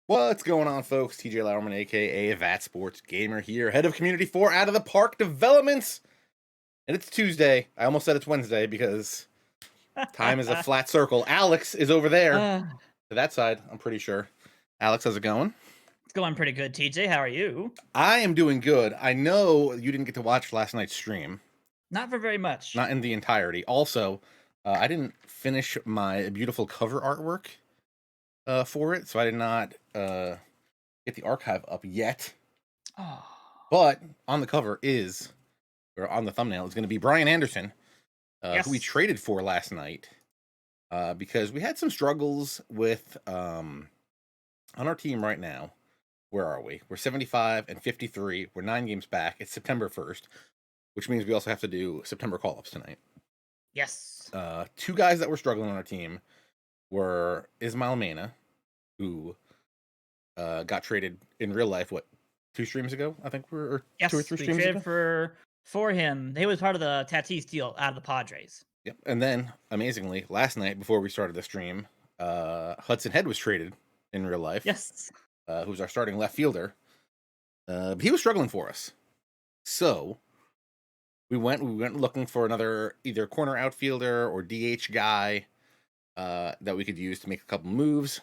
What's going on, folks? TJ Lauerman, aka Vat Sports Gamer here, head of Community 4 Out of the Park Developments. And it's Tuesday. I almost said it's Wednesday because time is a flat circle. Alex is over there Uh, to that side, I'm pretty sure. Alex, how's it going? it's going pretty good, TJ. How are you? I am doing good. I know you didn't get to watch last night's stream, Not for very much. not in the entirety. Also, I didn't finish my beautiful cover artwork for it, so I did not get the archive up yet. Oh, But on the cover or on the thumbnail, is going to be Brian Anderson, who we yes. traded for last night because we had some struggles with on our team right now. Where are we? We're 75 and 53. We're 9 games back. It's September 1st, which means we also have to do September call-ups tonight. Yes. Two guys that were struggling on our team were Ismail Mena, who got traded in real life, 2 streams ago? I think or 2 or Yes. 3 We streams traded ago? for him. He was part of the Tatis deal out of the Padres. Yep. And then, amazingly, last night before we started the stream, Hudson Head was traded in real life. Yes. Who's our starting left fielder. But he was struggling for us. So we went looking for another either corner outfielder or DH guy that we could use to make a couple moves,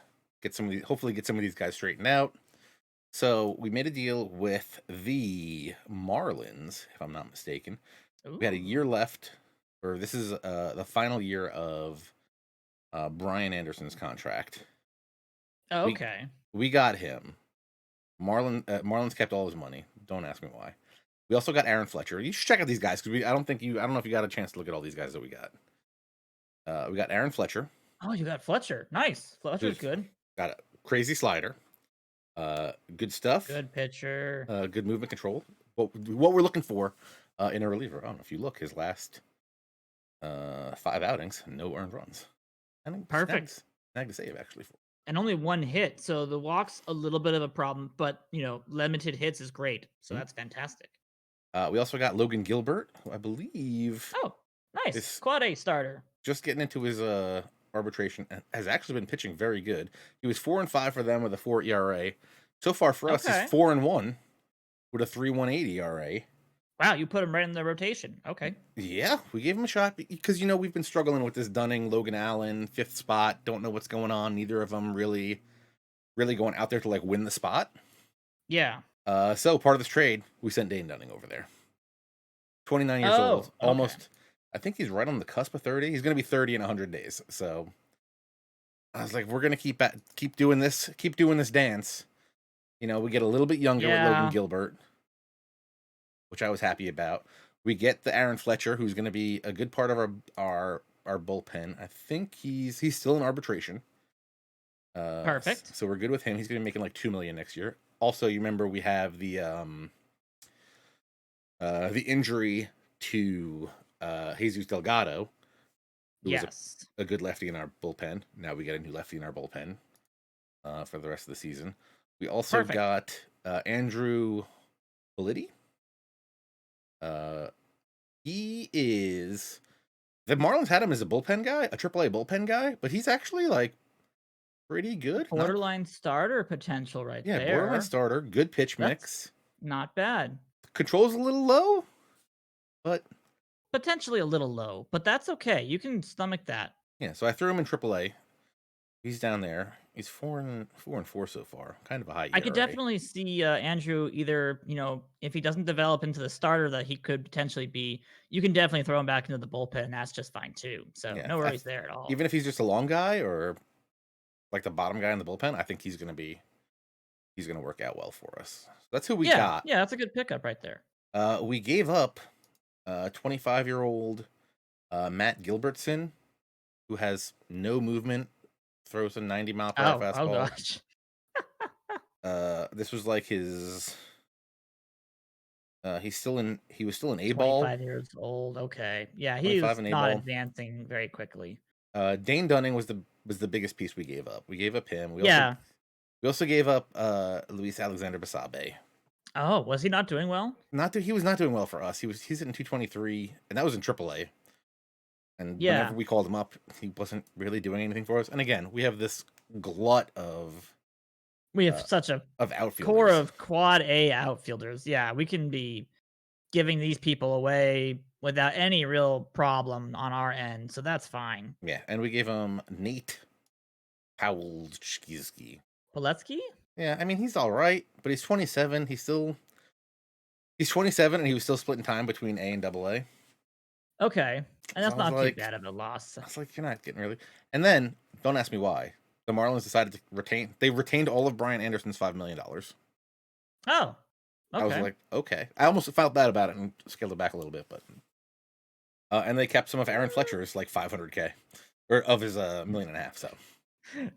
hopefully get some of these guys straightened out. So we made a deal with the Marlins, if I'm not mistaken. Ooh. We had a year left, or this is the final year of Brian Anderson's contract. Okay. We got him. Marlins kept all his money. Don't ask me why. We also got Aaron Fletcher. You should check out these guys because I don't know if you got a chance to look at all these guys that we got. We got Aaron Fletcher, Oh, you got Fletcher. Nice. Fletcher's who's good. got a crazy slider, good stuff, Good pitcher. good movement control. What we're looking for in a reliever. I don't know if you look his last 5 outings, no earned runs. I think Perfect. snag to save actually for. And only one hit. So the walk's a little bit of a problem, but limited hits is great. So Mhm. that's fantastic. We also got Logan Gilbert, who I believe Oh, nice. is Quad A starter. just getting into his arbitration and has actually been pitching very good. He was 4-5 for them with a 4 ERA. So far for us, he's Okay. 4-1 with a 3.18 ERA. Wow, you put him right in the rotation. Okay. Yeah, we gave him a shot because we've been struggling with this Dunning, Logan Allen, 5th spot. Don't know what's going on. Neither of them really going out there to like win the spot. Yeah. So part of this trade, we sent Dane Dunning over there. 29 years old, Oh, okay. almost. I think he's right on the cusp of 30. He's going to be 30 in 100 days. So I was like, we're going to keep doing this dance. We get a little bit younger with Logan Yeah. Gilbert, which I was happy about. We get the Aaron Fletcher, who's going to be a good part of our bullpen. I think he's still in arbitration. Perfect. So we're good with him. He's going to be making like $2 million next year. Also, you remember we have the injury to Jesus Delgado, who was Yes. a good lefty in our bullpen. Now we get a new lefty in our bullpen for the rest of the season. We also Perfect. got Andrew Liddy. He is the Marlins had him as a bullpen guy, a AAA bullpen guy, but he's actually like pretty good. Borderline starter potential right Yeah, there. borderline starter, good pitch That's mix. not bad. Control's a little low, but Potentially a little low, but that's okay. You can stomach that. yeah. So I threw him in AAA. He's down there. He's 4-4 so far. Kind of a high ERA. I could definitely see Andrew either, if he doesn't develop into the starter that he could potentially be, you can definitely throw him back into the bullpen. And that's just fine too. So Yeah, no worries there at all. even if he's just a long guy or like the bottom guy in the bullpen, I think he's gonna work out well for us. So that's who we got. Yeah, that's a good pickup right there. We gave up 25-year-old Matt Gilbertson, who has no movement, throws a 90-mile-per-hour Oh fastball. gosh. This was like his. He was still in A-ball. 25 years old. Okay. Yeah, he 25 was and not A-ball. advancing very quickly. Dane Dunning was the biggest piece we gave up. We gave up him. We also gave up Luis Alexander Basabe. Oh, was he not doing well? He was not doing well for us. He's hitting 223, and that was in AAA. And whenever we called him up, he wasn't really doing anything for us. And again, we have this glut of We have such a of core outfielders. of quad A outfielders. Yeah, we can be giving these people away without any real problem on our end, so that's fine. Yeah, and we gave him Nate Powellski. Poletsky? Yeah, I mean he's all right, but he's 27. He's 27, and he was still splitting time between A and Double A. Okay, and So that's I was not too like, bad of a loss. I was like, you're not getting really. And then don't ask me why. The Marlins decided to retain. They retained all of Brian Anderson's $5 million. Oh, I was okay. like, okay. I almost felt bad about it and scaled it back a little bit, but and they kept some of Aaron Fletcher's like 500K or of his $1.5 million. So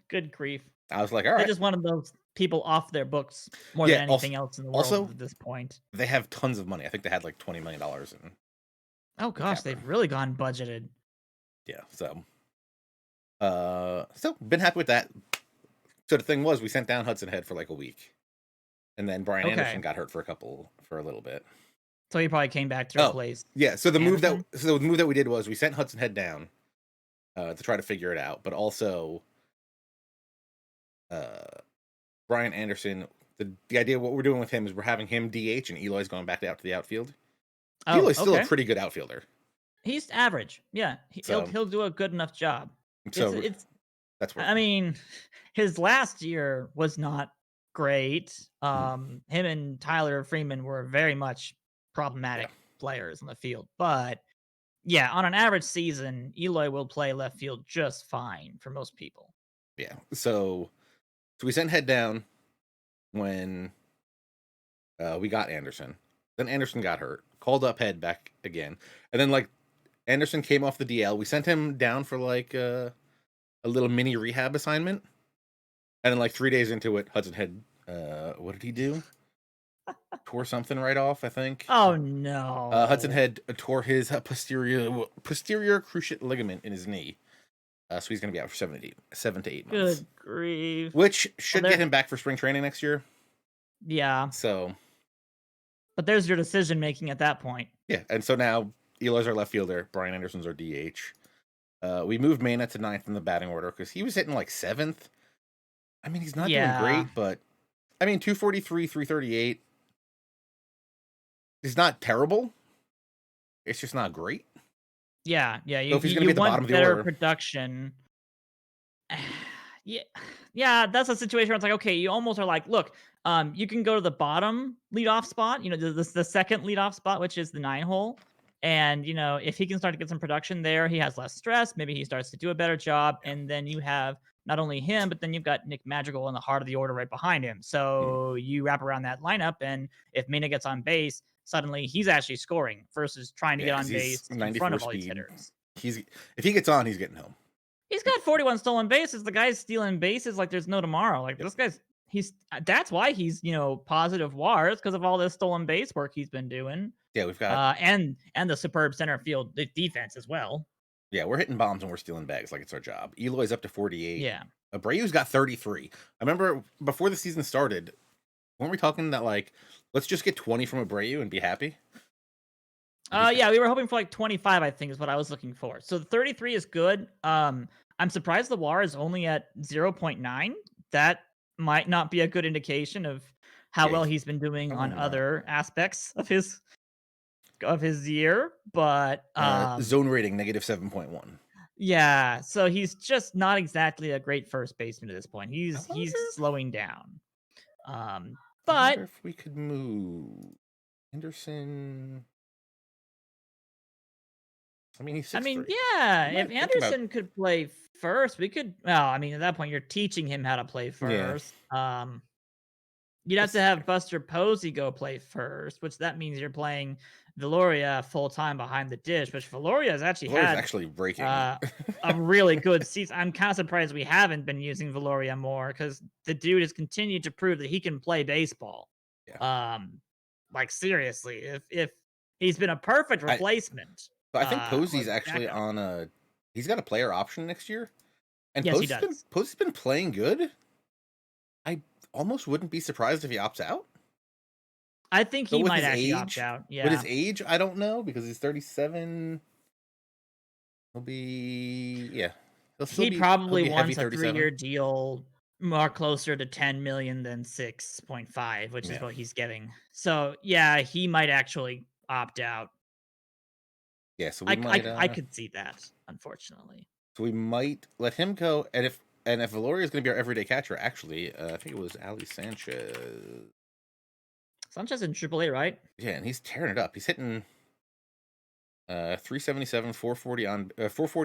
Good grief. I was like, all They right. just wanted those people off their books more Yeah. than anything else in the world Also, at this point. they have tons of money. I think they had like $20 million in. Oh gosh, cap they've room. really gone budgeted. Yeah. So been happy with that. So the thing was, we sent down Hudson Head for like a week, and then Brian Okay. Anderson got hurt for a little bit. So he probably came back to replace. Yeah. So the move Anderson? that we did was we sent Hudson Head down to try to figure it out, but also Brian Anderson. The idea of what we're doing with him is we're having him DH and Eloy's going back out to the outfield. Oh, Eloy's still a okay. pretty good outfielder. He's average. Yeah, So- he'll do a good enough job. So It's that's where I mean, his last year was not great. Him and Tyler Freeman were very much problematic players in the field. But yeah, on an average season, Eloy will play left field just fine for most people. yeah. So we sent Head down when we got Anderson. Then Anderson got hurt. Called up Head back again. And then like Anderson came off the DL. We sent him down for like a little mini rehab assignment. And then like 3 days into it, Hudson Head what did he do? Tore something right off, I think. Oh no. Hudson Head tore his posterior cruciate ligament in his knee. So he's going to be out for 7 to 8 months. Good grief. Which should get him back for spring training next year. Yeah. So. But there's your decision making at that point. Yeah, and so now Eloy's our left fielder. Brian Anderson's our DH. We moved Mena to 9th in the batting order because he was hitting like 7th. I mean, he's not doing great, but I mean, 243, 338. He's not terrible. It's just not great. Yeah. So if he's going to be at the want bottom of the better order, production. Yeah, that's a situation where it's like, okay, you almost are like, look, you can go to the bottom leadoff spot, the second leadoff spot, which is the 9-hole. And, if he can start to get some production there, he has less stress. Maybe he starts to do a better job. And then you have not only him, but then you've got Nick Madrigal in the heart of the order right behind him. So you wrap around that lineup. And if Mena gets on base, suddenly he's actually scoring versus trying to get on base in front of all these hitters. If he gets on, he's getting home. He's got 41 stolen bases. The guy's stealing bases like there's no tomorrow. Like this guy's that's why he's, positive WARs because of all this stolen base work he's been doing. Yeah, we've got and the superb center field defense as well. Yeah, we're hitting bombs and we're stealing bags like it's our job. Eloy's up to 48. Yeah. Abreu's got 33. I remember before the season started, weren't we talking that like let's just get 20 from Abreu and be happy? Yeah, we were hoping for like 25, I think is what I was looking for. So the 33 is good. I'm surprised the WAR is only at 0.9. That might not be a good indication of how well he's been doing on other aspects of his year, but zone rating -7.1. Yeah, so he's just not exactly a great first baseman at this point. He's slowing down. But if we could move Anderson. I mean, he's 6'3". Yeah, if Anderson could play first, we could. Well, I mean, at that point, you're teaching him how to play first. Yeah. You'd have to have Buster Posey go play first, which that means you're playing Viloria full time behind the dish, which Viloria has actually breaking a really good season. I'm kind of surprised we haven't been using Viloria more because the dude has continued to prove that he can play baseball. Yeah. Like seriously, if he's been a perfect replacement. I think Posey's actually on he's got a player option next year. And yes, he does. Posey's been playing good. I almost wouldn't be surprised if he opts out. I think he might actually opt out. Yeah. With his age, I don't know because he's 37. He'll be He probably wants a 3-year deal. more closer to 10 million than 6.5, which is Yeah. what he's getting. So yeah, he might actually opt out. Yeah, so I could see that, unfortunately. we might let him go, and if Valoria is going to be our everyday catcher, actually, I think it was Ali Sanchez. Sanchez in AAA, right? Yeah, and he's tearing it up. He's hitting 377, 440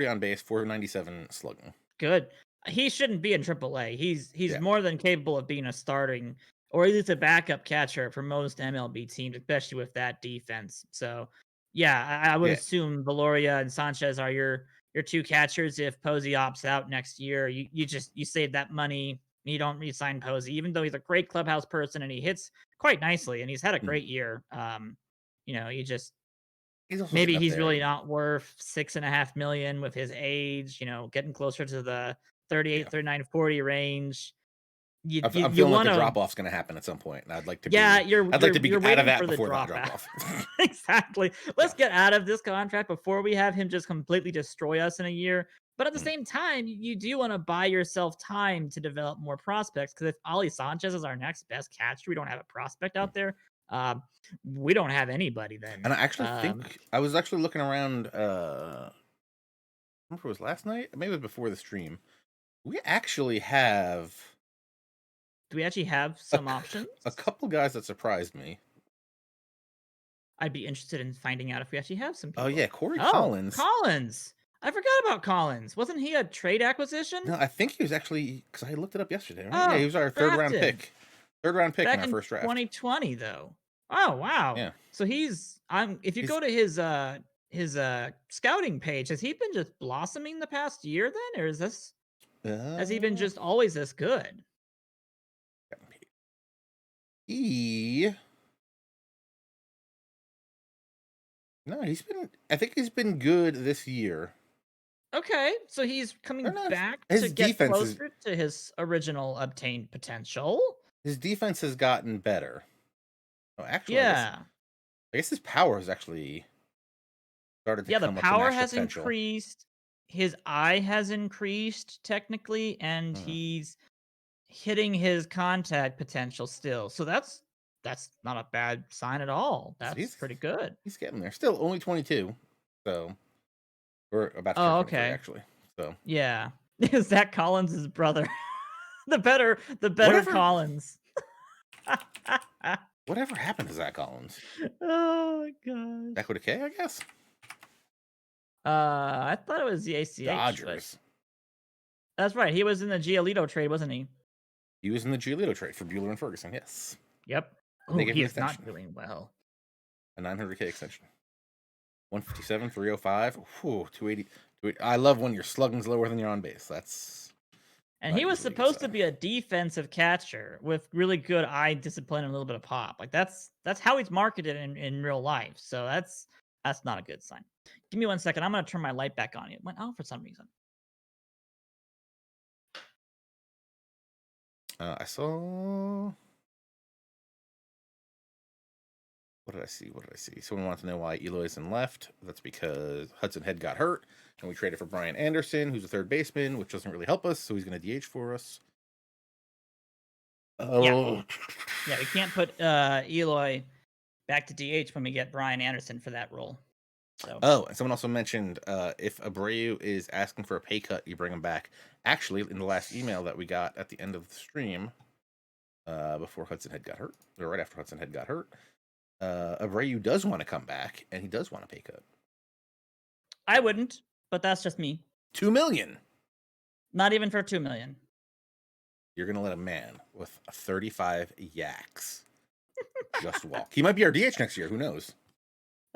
on base, 497 slugging. Good. He shouldn't be in AAA. He's Yeah. more than capable of being a starting or at least a backup catcher for most MLB teams, especially with that defense. So, yeah, I would Yeah. assume Valoria and Sanchez are your two catchers. If Posey opts out next year, you save that money. You don't re-sign Posey, even though he's a great clubhouse person and he hits quite nicely and he's had a Mhm. great year. You just He's also maybe getting up he's there. really not worth 6.5 million with his age, getting closer to the Yeah. 38, 39, 40 range. You I'm you, I'm you feeling like want the to drop off's going to happen at some point, and yeah, I'd like to you're be out of waiting that for the before that drop drop out. off. Exactly. Yeah. Let's get out of this contract before we have him just completely destroy us in a year. But at the Mhm. same time, you do want to buy yourself time to develop more prospects. Because if Ali Sanchez is our next best catcher, we don't have a prospect out there. Um, we don't have anybody then. And I actually think I was actually looking around. I remember it was last night, maybe it was before the stream. We actually have Do we actually have a, some a options? couple guys that surprised me. I'd be interested in finding out if we actually have some Oh people. yeah, Corey Oh, Collins. Collins. I forgot about Collins. Wasn't he a trade acquisition? No, I think he was actually, because I looked it up yesterday. Right? Yeah, he Oh, was our drafted third round pick in back our in first draft. 2020 though. Oh, wow. Yeah, So if you he's go to his scouting page, has he been just blossoming the past year then or has he been uh, just always this good? he no, he's been. I think he's been good this year. Okay, so he's I don't coming know. back to His get defense is closer to his original obtained potential. his defense has gotten better. Oh, actually, Yeah. I guess his power has actually started to Yeah, the come up to power match the has potential. increased, his eye has increased technically, and Uh, he's hitting his contact potential still. So that's not a bad sign at all. so That's pretty good. he's getting there. Still only 22, so we're about to turn Oh, 23 okay. actually. So Yeah. Zach Collins' brother. the better whatever Collins. whatever happened to Zach Collins? Oh my gosh. Back with a K, I guess. I thought it was the ACH, but Dodgers. that's right. He was in the Giolito trade, wasn't he? He was in the Giolito trade for Bueller and Ferguson. Yes, Yep. and they Oh, gave he him an is not extension, doing well. a 900K extension. 157, 305, 280. I love when your slugging's lower than your on base. That's And not he was usually a good supposed to sign. be a defensive catcher with really good eye discipline and a little bit of pop. Like that's how he's marketed in real life. So that's not a good sign. Give me 1 second. I'm gonna turn my light back on. It went out for some reason. I saw. What did I see? What did I see? Someone wants to know why Eloy's in left. That's because Hudson Head got hurt, and we traded for Brian Anderson, who's a third baseman, which doesn't really help us. So he's going to DH for us. Yeah. Oh, Yeah, we can't put Eloy back to DH when we get Brian Anderson for that role. So oh, and someone also mentioned if Abreu is asking for a pay cut, you bring him back. Actually, in the last email that we got at the end of the stream, before Hudson Head got hurt, or right after Hudson Head got hurt, Abreu does want to come back, and he does want a pay cut. I wouldn't, but that's just me. $2 million. Not even for 2 million. You're gonna let a man with 35 yaks just walk. He might be our DH next year. Who knows?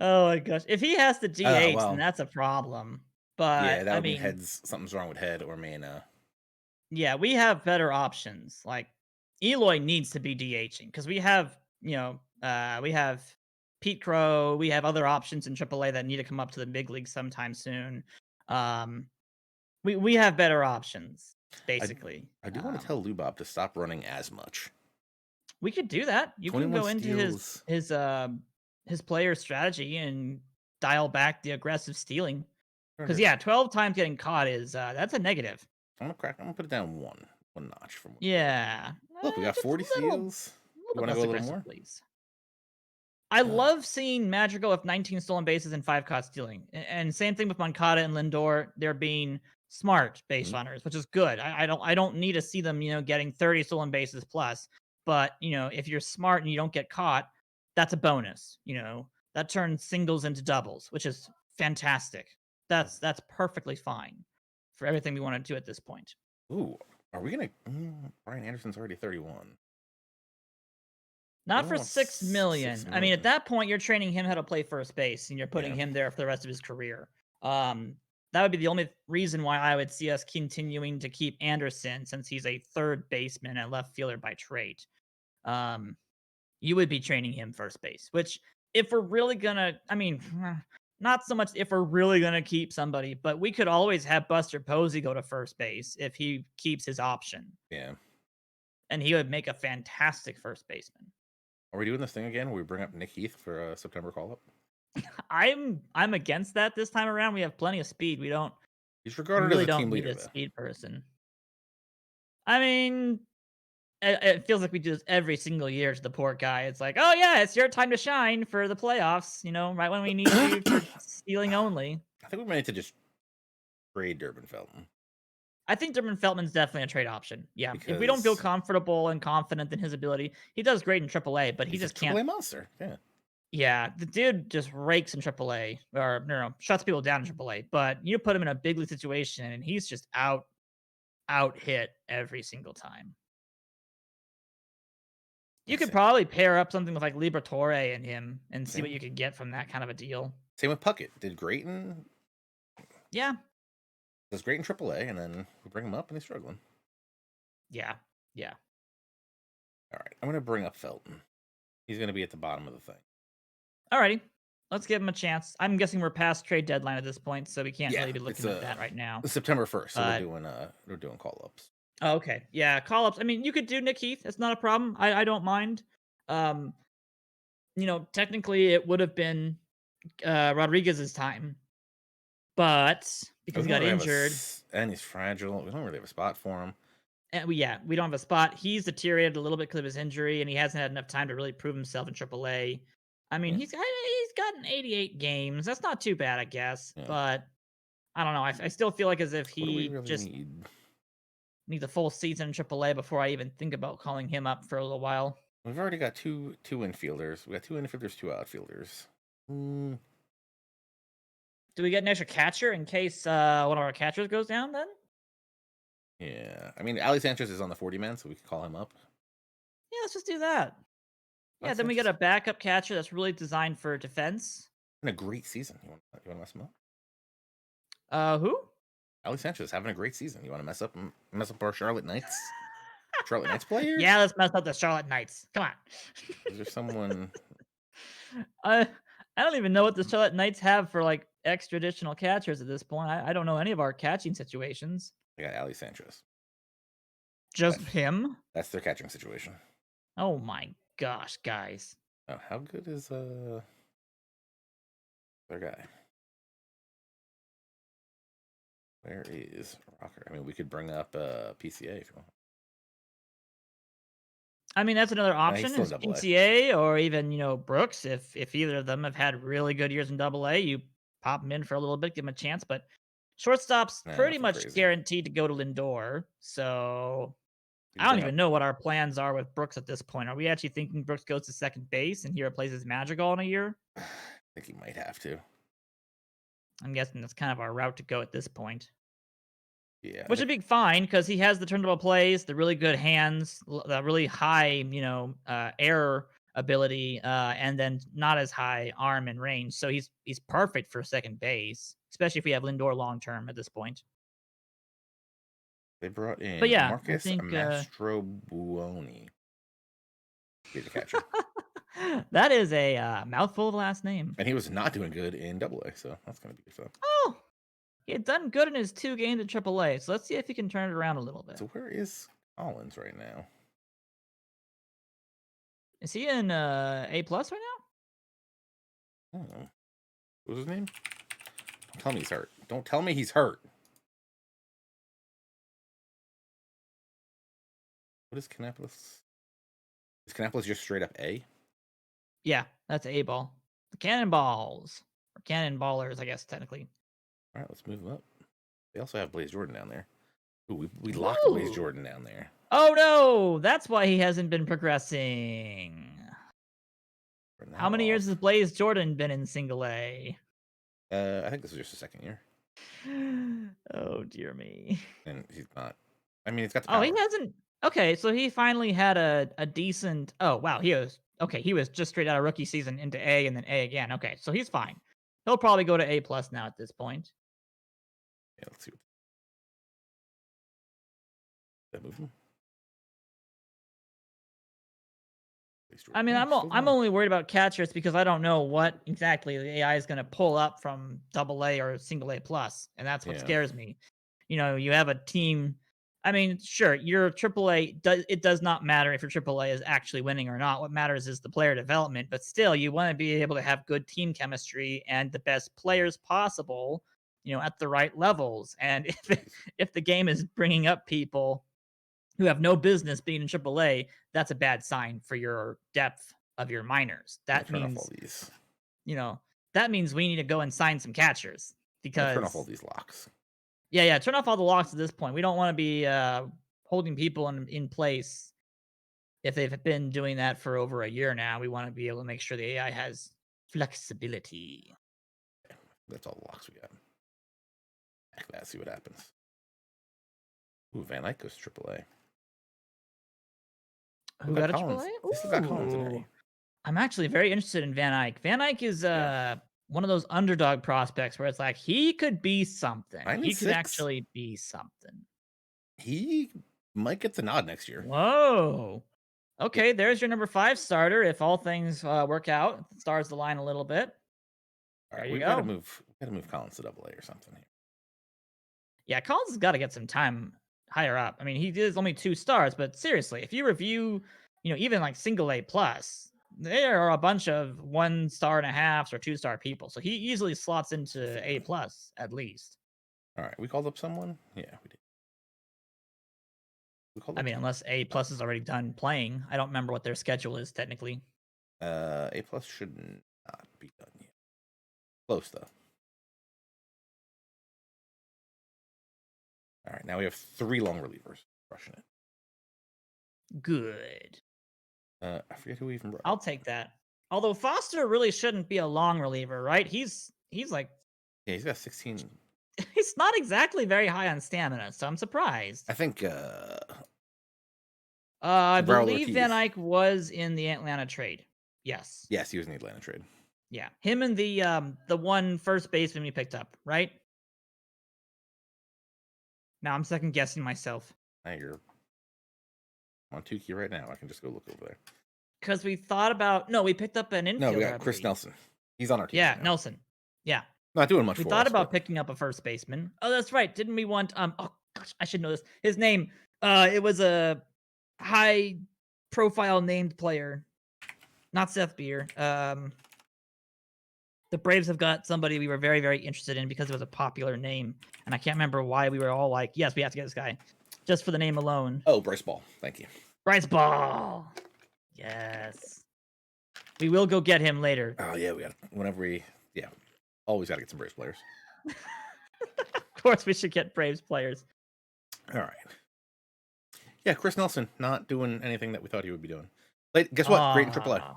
Oh my gosh. If he has to DH, then Well, that's a problem. yeah, But that I would mean mean, Head's something's wrong with Head or Mana. yeah, we have better options. Like Eloy needs to be DHing because we have Pete Crow, we have other options in AAA that need to come up to the big league sometime soon. Um, we have better options, I basically. I do want to tell Lubob to stop running as much. We could do that. You can 21 go into steals. his player strategy and dial back the aggressive stealing. Because 100. yeah, 12 times getting caught is that's a negative. I'm gonna put it down 1. one notch from. Yeah. Look, we got Just 40 steals. a little You bit want to less go a little aggressive, more? please. I Uh, love seeing Magical with 19 stolen bases and 5 caught stealing. And same thing with Moncada and Lindor. They're being smart base mhm. runners, which is good. I don't need to see them, getting 30 stolen bases plus. But, if you're smart and you don't get caught, that's a bonus. That turns singles into doubles, which is fantastic. That's perfectly fine for everything we want to do at this point. Ooh, are we gonna? Brian Anderson's already 31. We Not only for want 6 6 million. I mean, at million. that point, you're training him how to play first base, and you're putting Yeah, him there for the rest of his career. That would be the only reason why I would see us continuing to keep Anderson, since he's a third baseman and left fielder by trade. Um, you would be training him first base, which if we're really gonna, I mean, not so much if we're really gonna keep somebody, but we could always have Buster Posey go to first base if he keeps his option, yeah. and he would make a fantastic first baseman. Are we doing this thing again where we bring up Nick Heath for a September call up? I'm against that this time around. We have plenty of speed. He's We regarded as really a don't team need leader, a though. speed person. I mean, it feels like we do this every single year to the poor guy. It's like, oh yeah, it's your time to shine for the playoffs. Right when we need you for stealing only. I think we might need to just trade Durbin Felton I think Derman Feltman's definitely a trade option. Yeah, if we don't feel because comfortable and confident in his ability, he does great in AAA, but he he's a just can't. AAA monster. Yeah, Yeah, the dude just rakes in AAA, or no, shuts people down in AAA. But you put him in a big league situation, and he's just out hit every single time. You makes could sense. probably pair up something with like Liberatore and him and see what Same, you could get from that kind of a deal. same with Puckett. Did great in Yeah, does great in AAA, and then we bring him up and he's struggling. yeah, yeah. All right, I'm gonna bring up Felton. He's gonna be at the bottom of the thing. Alrighty, let's give him a chance. I'm guessing we're past trade deadline at this point, so we can't Yeah, really be it's looking at that right now. September 1st, so But we're doing call ups. okay, yeah, call ups. I mean, you could do Nick Heath. It's not a problem. I don't mind. Um, technically, it would have been Rodriguez's time, but We because he don't got really injured, and he's fragile. We don't really have a spot for him. and we don't have a spot. He's deteriorated a little bit because of his injury, and he hasn't had enough time to really prove himself in AAA. I mean, Yeah, he's gotten 88 games. That's not too bad, I guess. yeah. But I don't know. I still feel like as if What do we he really just need? needs a full season in AAA before I even think about calling him up for a little while. We've already got two infielders. We got two infielders, two outfielders. Mm, Do we get an extra catcher in case one of our catchers goes down? Then yeah, I mean, Ali Sanchez is on the 40 man, so we can call him up. yeah, let's just do that. Yeah, Ali then we get Sanchez a backup catcher that's really designed for defense. in a great season. You want to mess him up? Who? Ali Sanchez having a great season. You want to mess up our Charlotte Knights? Charlotte Knights player? Yeah, let's mess up the Charlotte Knights. Come on. Is there someone? I I don't even know what the Charlotte Knights have for like extra-additional catchers at this point. I don't know any of our catching situations. I got Ali Sanchez. Just That's him? that's their catching situation. Oh my gosh, guys. Oh, how good is their guy? Where is Rocker? I mean, we could bring up PCA if you want. I mean, that's another He's option still in is Double A. PCA or even, Brooks. If either of them have had really good years in Double A, you pop them in for a little bit, give them a chance. But shortstop's Nah, pretty nothing much crazy. guaranteed to go to Lindor. So We I can don't bring up. even know what our plans are with Brooks at this point. Are we actually thinking Brooks goes to second base and he replaces Madrigal in a year? I think he might have to. I'm guessing that's kind of our route to go at this point. Yeah, I Which would think be fine because he has the turnable plays, the really good hands, the really high, air ability, and then not as high arm and range. So he's perfect for second base, especially if we have Lindor long term at this point. they brought But in yeah, I Marcus think Mastrobuoni. Be the catcher, that is a mouthful of last name. and he was not doing good in Double A, so that's gonna be good fun. Oh, he had done good in his 2 games at AAA. So let's see if he can turn it around a little bit. So where is Collins right now? Is he in A plus right now? Oh, what's his name? Don't tell me he's hurt. Don't tell me he's hurt. What is Kannapolis? Is Kannapolis just straight up A? Yeah, that's A ball. The Cannonballs or Cannonballers, I guess technically. All right, let's move them up. They also have Blaze Jordan down there. Ooh, we locked Blaze Ooh. Jordan down there. Oh no, that's why he hasn't been progressing. How many years has Blaze Jordan been in single A? I think this is just the second year. Oh dear me. And he's not. I mean, he's got the Oh, power. he hasn't. Okay, so he finally had a decent. Oh wow, he was okay. He was just straight out of rookie season into A and then A again. Okay, so he's fine. He'll probably go to A plus now at this point. Yeah, let's see. Did I move him? I mean, I'm only worried about catchers because I don't know what exactly the AI is going to pull up from double A or single A plus, and that's what scares me. You know, you have a team. I mean, sure, your triple A it does not matter if your triple A is actually winning or not. What matters is the player development. But still, you want to be able to have good team chemistry and the best players possible. You know, at the right levels. And if the game is bringing up people who have no business being in AAA, that's a bad sign for your depth of your minors. That turn off means, all these. you know, that means we need to go and sign some catchers because turn off all these locks. Yeah, turn off all the locks at this point. We don't want to be holding people in place if they've been doing that for over a year now. We want to be able to make sure the AI has flexibility. Okay, that's all the locks we got. Heck, let's see what happens. Ooh, Van Eyck goes AAA. Who got a AAA? They still got Collins in A. I'm actually very interested in Van Eyck. Van Eyck is one of those underdog prospects where it's like he could be something. He could actually be something. He might get the nod next year. Whoa. Okay, there's your number 5 starter. If all things work out, stars the line a little bit. All right, we gotta move Collins to AA or something here. Yeah, Collins has got to get some time higher up. I mean, he is only 2 stars, but seriously, if you review, even like single A plus, there are a bunch of 1.5 star or 2-star people. So he easily slots into A plus at least. All right, we called up someone. Yeah, we did. I mean, unless A plus is already done playing. I don't remember what their schedule is technically. A plus should not be done yet. Close though. All right, now we have 3 long relievers crushing it. Good. I forget who we even brought. I'll take that. Although Foster really shouldn't be a long reliever, right? He's like, yeah, he's got 16. He's not exactly very high on stamina, so I'm surprised. I think I believe Van Eyck was in the Atlanta trade. Yes. Yes, he was in the Atlanta trade. Yeah, him and the one first baseman we picked up, right? Now I'm second guessing myself. Now you're on Tukey right now. I can just go look over there. Because we thought about we picked up an infielder. No, we got Chris Nelson. He's on our team. Yeah, Nelson. Yeah. Not doing much. We thought about picking up a first baseman. Oh, that's right. Didn't we want oh gosh, I should know this. His name. It was a high profile named player. Not Seth Beer. The Braves have got somebody we were very, very interested in because it was a popular name. And I can't remember why we were all like, yes, we have to get this guy. Just for the name alone. Oh, Bryce Ball. Thank you. Bryce Ball. Yes. We will go get him later. Oh, yeah, we got always got to get some Braves players. Of course, we should get Braves players. All right. Yeah, Chris Nelson, not doing anything that we thought he would be doing. Guess what? Great in AAA.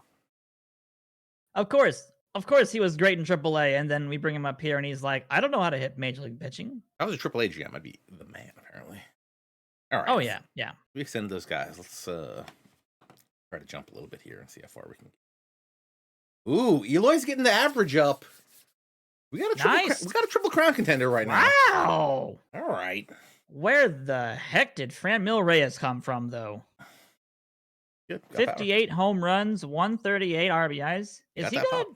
Of course, he was great in AAA, and then we bring him up here, and he's like, I don't know how to hit Major League pitching. If I was a AAA GM, I'd be the man, apparently. All right. Oh, yeah. We extend those guys. Let's try to jump a little bit here and see how far we can get. Ooh, Eloy's getting the average up. We got a triple crown contender right now. Wow. All right. Where the heck did Fran Mil Reyes come from, though? Good. 58 home runs, 138 RBIs. Is he good?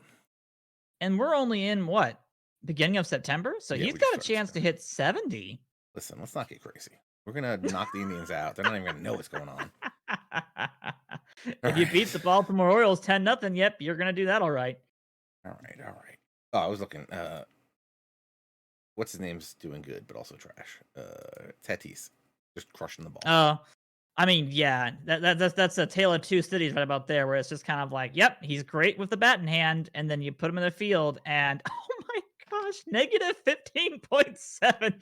And we're only in what? Beginning of September? So he's got a chance to hit 70. Listen, let's not get crazy. We're going to knock the Indians out. They're not even going to know what's going on. If you beat the Baltimore Orioles 10-0, yep, you're going to do that all right. All right. Oh, I was looking. What's his name's doing good, but also trash. Tatis. Just crushing the ball. I mean, yeah, that's a tale of two cities right about there, where it's just kind of like, yep, he's great with the bat in hand, and then you put him in the field, and oh my gosh, negative 15.7.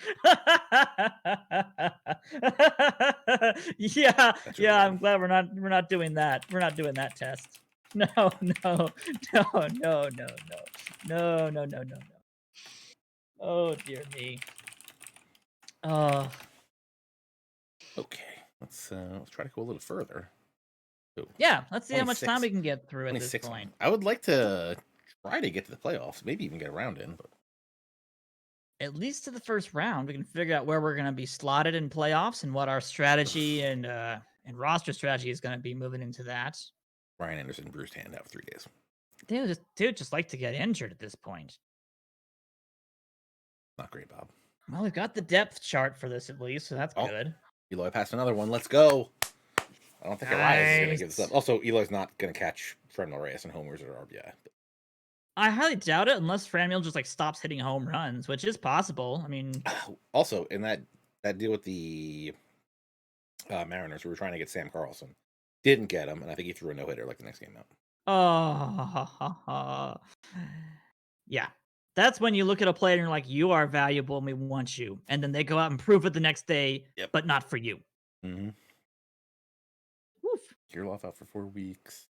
Yeah, That's really yeah, good. I'm glad we're not doing that. We're not doing that test. No, no, no, no, no, no, no, no, no, no, no. Oh dear me. Oh, Okay, let's try to go a little further. So yeah. Let's see how much time 26, we can get through at this 26 point. now. I would like to try to get to the playoffs, maybe even get a round in, but At least to the first round, we can figure out where we're going to be slotted in playoffs and what our strategy and roster strategy is going to be moving into that. Ryan Anderson bruised hand out for 3 days. Dude just like to get injured at this point. Not great, Bob. Well, we've got the depth chart for this at least, so that's Oh, good. Eloy passed another one. Let's go. I don't think Elias is going to give this Nice. up. Also, Eloy's not going to catch Fred Reyes and homers or RBI. I highly doubt it unless Franmil just like stops hitting home runs, which is possible. I mean, Also, in that deal with the Mariners, we were trying to get Sam Carlson. Didn't get him, and I think he threw a no-hitter like the next game out. oh, yeah. That's when you look at a player and you're like, you are valuable and we want you. And then they go out and prove it the next day, Yep. but not for you. Mm-hmm. Oof. Kirilloff out for 4 weeks.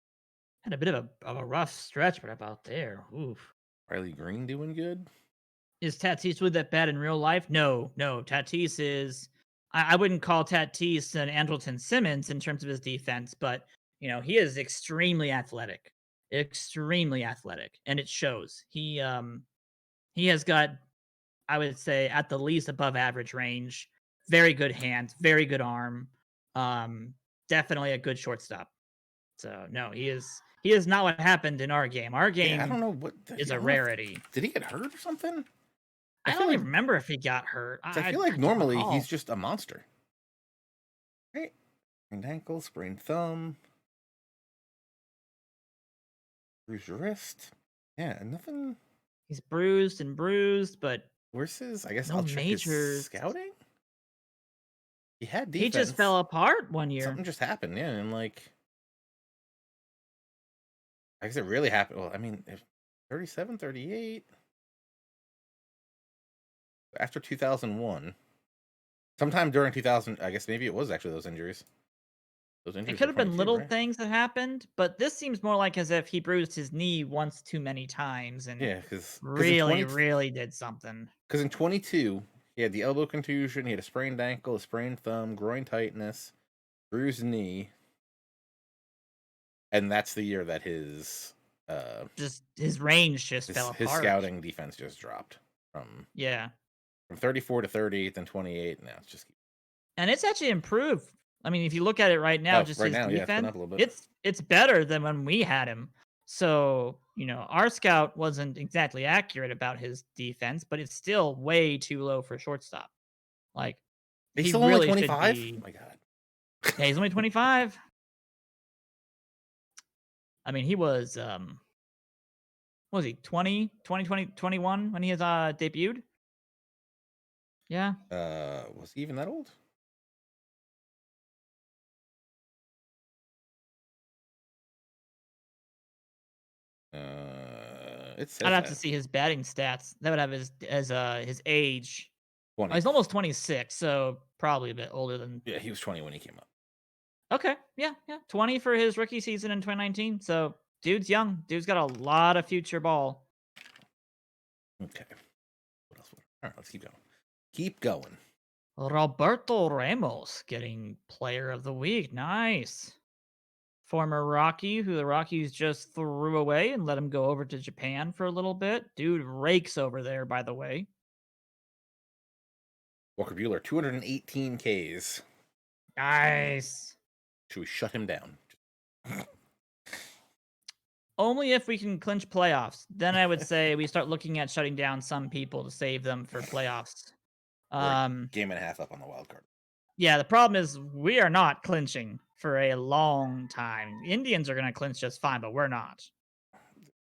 Had a bit of a rough stretch, but about there. Oof. Riley Green doing good. Is Tatis with that bad in real life? No. Tatis is. I wouldn't call Tatis an Andrelton Simmons in terms of his defense, but he is extremely athletic, and it shows. He has got, I would say, at the least above average range. Very good hands, very good arm. Definitely a good shortstop. So no, he is not what happened in our game. Our Yeah, I don't game know what. is I a don't know rarity. did he get hurt or something? I I feel don't like even remember if he got hurt. I I feel like I don't normally he's recall. just a monster, right? Sprained ankle, sprained thumb, bruised wrist. Yeah, nothing. He's bruised, but Where's his? I guess no I'll check his majors. scouting. He had He just defense. fell apart one year. Something just happened, yeah, and like I guess it really happened. Well, I mean, if 37, 38 after 2001, sometime during 2000, I guess maybe it was actually those injuries. Those It injuries could were have been 22, little right? things that happened, but this seems more like as if he bruised his knee once too many times and Yeah, because in really, 20 really did something. because in 22 he had the elbow contusion, he had a sprained ankle, a sprained thumb, groin tightness, bruised knee, and that's the year that uh Just his range just fell his apart. scouting defense just dropped from Yeah. 34 to 38, then 28. Now it's just And it's actually improved. I mean, if you look at it right now, oh, just right his now, yeah, it's been defense, up a little bit. it's better than when we had him. So, our scout wasn't exactly accurate about his defense, but it's still way too low for shortstop. Like, He's he still only really should 25. Oh be. my god. Yeah, he's only 25. I mean, he was what was he 20 when he has debuted? Yeah. Was he even that old? It I'd says have to that see his batting stats. That would have his age. Oh, 20. he's almost 26, so probably a bit older than. Yeah, he was 20 when he came up. Okay, yeah, 20 for his rookie season in 2019. So, dude's young. Dude's got a lot of future ball. Okay. What else? All right, let's keep going. Keep going. Roberto Ramos getting player of the week. Nice. Former Rocky, who the Rockies just threw away and let him go over to Japan for a little bit. Dude rakes over there, by the way. Walker Bueller, 218 Ks. Nice. Should we shut him down? Only if we can clinch playoffs. Then I would say we start looking at shutting down some people to save them for playoffs. We're a game and a half up on the wild card. Yeah, the problem is we are not clinching for a long time. Indians are going to clinch just fine, but we're not.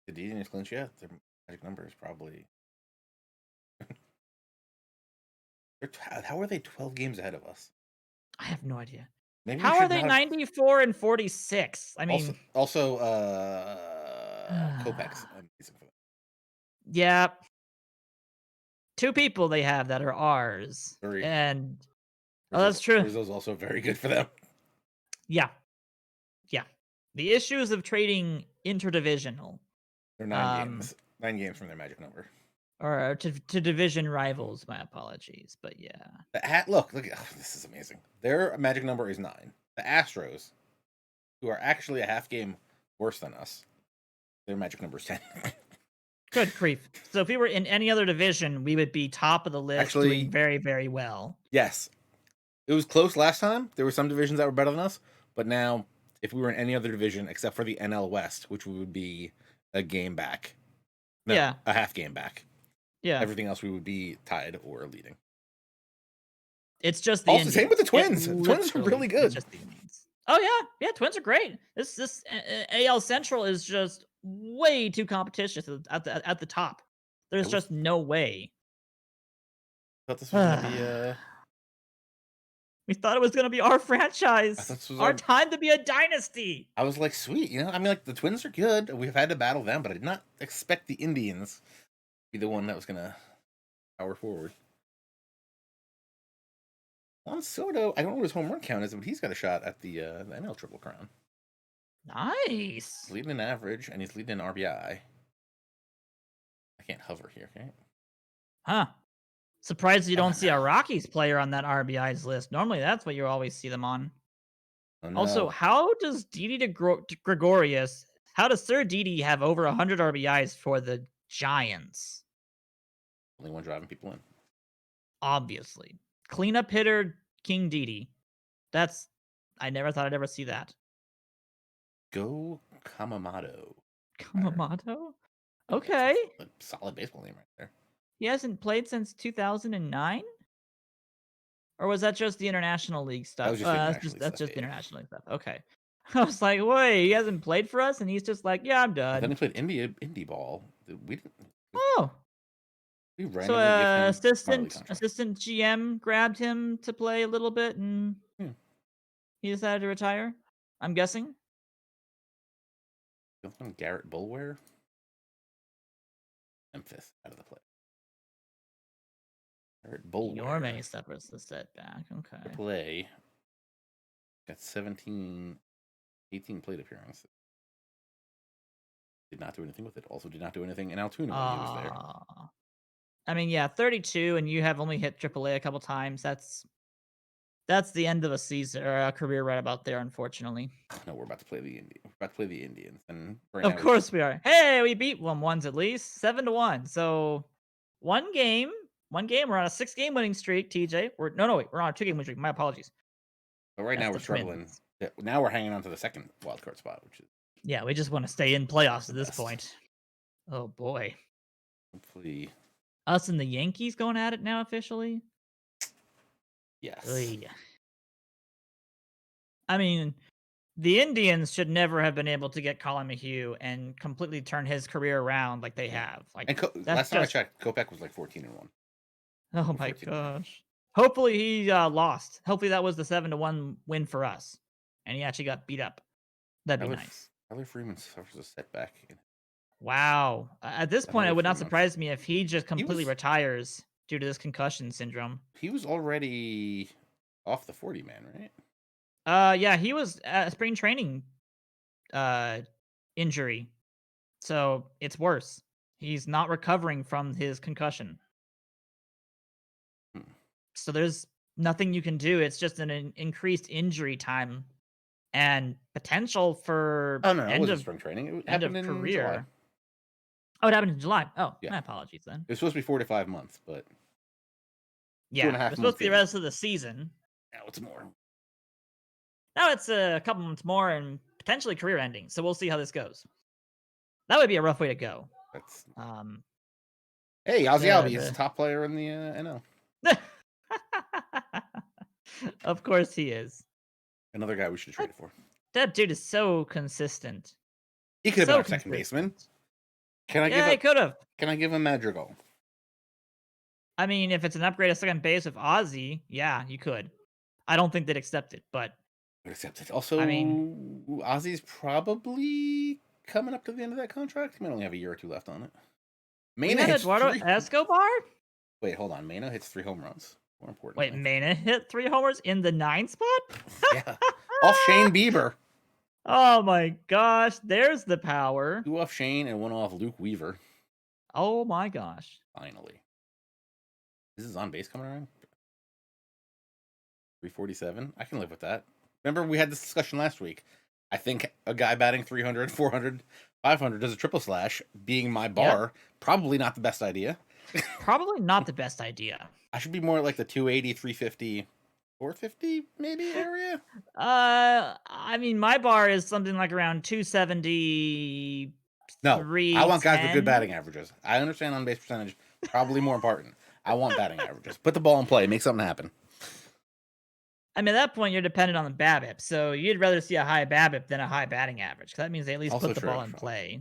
Did the Indians clinch yet? Their magic number is probably. How are they 12 games ahead of us? I have no idea. Maybe we How are should they not have. 94 and 46? I Also, mean, also, Kopech's amazing for that. yeah, two people they have that are ours, Three. and that's true. Rizzo's also very good for them. Yeah, yeah. The issues of trading interdivisional, They're 9 games. 9 games from their magic number. or to division rivals. My apologies, but yeah. Look, this is amazing. Their magic number is 9. The Astros, who are actually a half game worse than us, their magic number is 10. Good grief! So if we were in any other division, we would be top of the list, Actually, doing very, very well. Yes. It was close last time. There were some divisions that were better than us, but now, if we were in any other division except for the NL West, which would be a game back, no, Yeah. a half game back, Yeah. everything else we would be tied or leading. It's just the Also, Indians. same with the Twins. The Twins are really good. It's just the Indians. Oh yeah, Twins are great. This AL Central is just way too competition at the top. There's just no way. I thought this was gonna be We thought it was gonna be our franchise, our time to be a dynasty. I was like, sweet, I mean, like the Twins are good. We've had to battle them, but I did not expect the Indians to be the one that was gonna power forward. Juan Soto, I don't know what his home run count is, but he's got a shot at the NL Triple Crown. Nice. He's leading in average, and he's leading in RBI. I can't hover here, okay? Huh. Surprised you don't see a Rockies player on that RBIs list. Normally, that's what you always see them on. Oh, no. Also, how does Didi Gregorius, how does Sir Didi have over 100 RBIs for the Giants? Only one driving people in. Obviously. Cleanup hitter, King Didi. I never thought I'd ever see that. Go Kamamoto. Kamamoto? Okay. A solid baseball name right there. He hasn't played since 2009? Or was that just the International League stuff? That was just that's just the International League stuff. Okay. I was like, wait, he hasn't played for us? And he's just like, yeah, I'm done. But then he played indie ball. We didn't. Oh. We So assistant GM grabbed him to play a little bit and he decided to retire, I'm guessing. Garrett Bulware? Memphis out of the play. Garrett Bulware. Yorme suffers the setback. Okay. Play. Got 18 plate appearances. Did not do anything with it. Also did not do anything in Altoona when he was there. I mean, yeah, 32, and you have only hit AAA a couple times. That's the end of a season or a career right about there, unfortunately. No, we're about to play the Indians. We're about to play the Indians, and of course we are. Hey, we beat ones at least 7-1. So one game. We're on a 6-game winning streak. TJ, we're on a 2-game winning streak. My apologies. But right now we're struggling. Now we're hanging on to the second wildcard spot, which is we just want to stay in playoffs at this point. Oh boy. Hopefully. Us and the Yankees going at it now officially? Yes. I mean, the Indians should never have been able to get Colin McHugh and completely turn his career around like they have. Last time I checked, Kopech was like 14-1. Oh my gosh. Hopefully he lost. Hopefully that was the 7-1 win for us. And he actually got beat up. That'd be nice. Tyler Freeman suffers a setback. Wow. At this point, it would not surprise me if he just completely retires due to this concussion syndrome. He was already off the 40-man, right? Yeah, he was at spring training injury. So it's worse. He's not recovering from his concussion. So there's nothing you can do. It's just an increased injury time and potential for end of spring training. It happened in career. July. Oh, it happened in July. Oh, yeah. My apologies then. It was supposed to be 4 to 5 months, but yeah, it's supposed to be the rest of the season. Now it's more. Now it's a couple months more and potentially career ending. So we'll see how this goes. That would be a rough way to go. That's Hey, Ozzy Albies is the top player in the NL. Of course he is. Another guy we should have traded for. That dude is so consistent. He could have been our second baseman. He could have. Can I give him Madrigal? I mean, if it's an upgrade of second base with Ozzy, yeah, you could. I don't think they'd accept it, but Accepted. Also, I mean, Ozzy's probably coming up to the end of that contract. He might only have a year or two left on it. we Mena had hits Eduardo 3. Escobar. Wait, hold on. Mena hits 3 home runs. More Wait, importantly. Mena hit 3 homers in the 9 spot? Yeah. Off Shane Bieber. Oh my gosh, there's the power. 2 off Shane and 1 off Luke Weaver. Oh my gosh. Finally. This is on base coming around. 347. I can live with that. Remember, we had this discussion last week. I think a guy batting 300, 400, 500 does a triple slash, being my bar, probably not the best idea. Probably not the best idea. I should be more like the 280, 350, 450 maybe area. I mean, my bar is something like around 270. No, I want guys with good 310. batting averages. I understand on base percentage, probably more important. I want batting averages. Put the ball in play, make something happen. I mean, at that point, you're dependent on the BABIP, so you'd rather see a high BABIP than a high batting average, because that means they at least Also put the true. ball in play.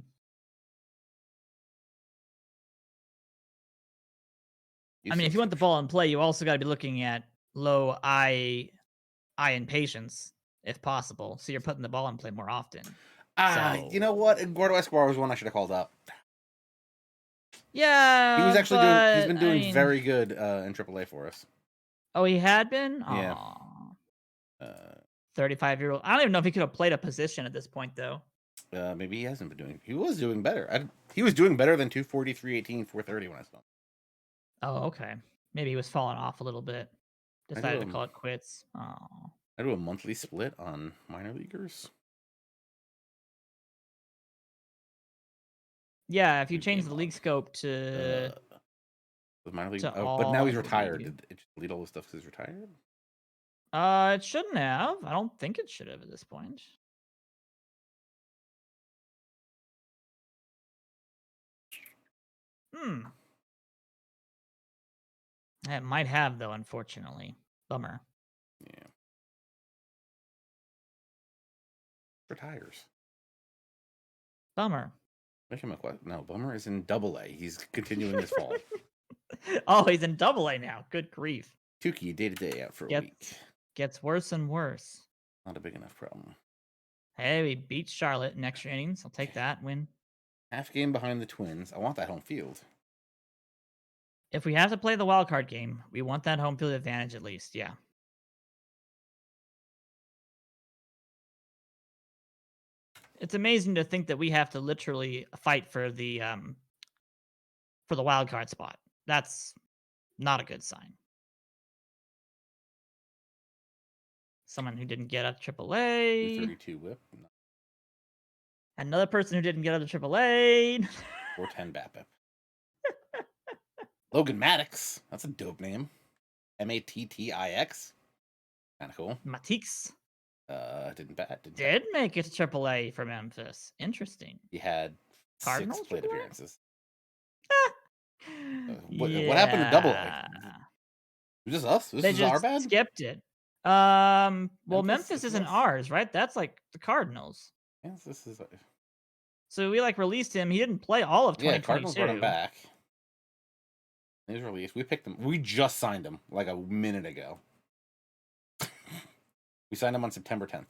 I mean, if you want the ball in play, you also got to be looking at low eye impatience, if possible, so you're putting the ball in play more often. You know what? Eduardo Escobar was one I should have called up. Yeah, he was actually doing. He's been doing I mean, very good in AAA for us. Oh, he had been. Yeah. 35-year-old. I don't even know if he could have played a position at this point, though. Maybe he hasn't been doing. He was doing better. He was doing better than 240, 318, 430 when I saw him. Oh, okay. Maybe he was falling off a little bit. Decided to call it quits. Oh. I do a monthly split on minor leaguers. Yeah, if you change the league scope to with minor league, to but now he's all retired. league. Did it just delete all the stuff because he's retired? It shouldn't have. I don't think it should have at this point. It might have, though, unfortunately. Bummer. Yeah. Retires. Bummer. Make him a question. No, Bummer is in AA. He's continuing this fall. Oh, he's in AA now. Good grief. Tukey day-to-day out for a week. Gets worse and worse. Not a big enough problem. Hey, we beat Charlotte in extra innings. I'll take that win. Half game behind the Twins. I want that home field. If we have to play the wild card game, we want that home field advantage at least. Yeah. It's amazing to think that we have to literally fight for the wild card spot. That's not a good sign. Someone who didn't get out of AAA. 232 whip. Another person who didn't get out of AAA. 410 BAPIP. Logan Maddox. That's a dope name. Mattix. Kind of cool. Matix. Didn't bat. Did make it to AAA for Memphis. Interesting. He had Cardinals 6 plate AAA? appearances. What happened to double A? Was this us? This is our bad? Skipped it. Well, Memphis isn't ours, right? That's like the Cardinals. Yes, this is. So we released him. He didn't play all of 2022. Yeah, Cardinals brought him back. He was released. We picked him. We just signed him like a minute ago. We signed him on September 10th.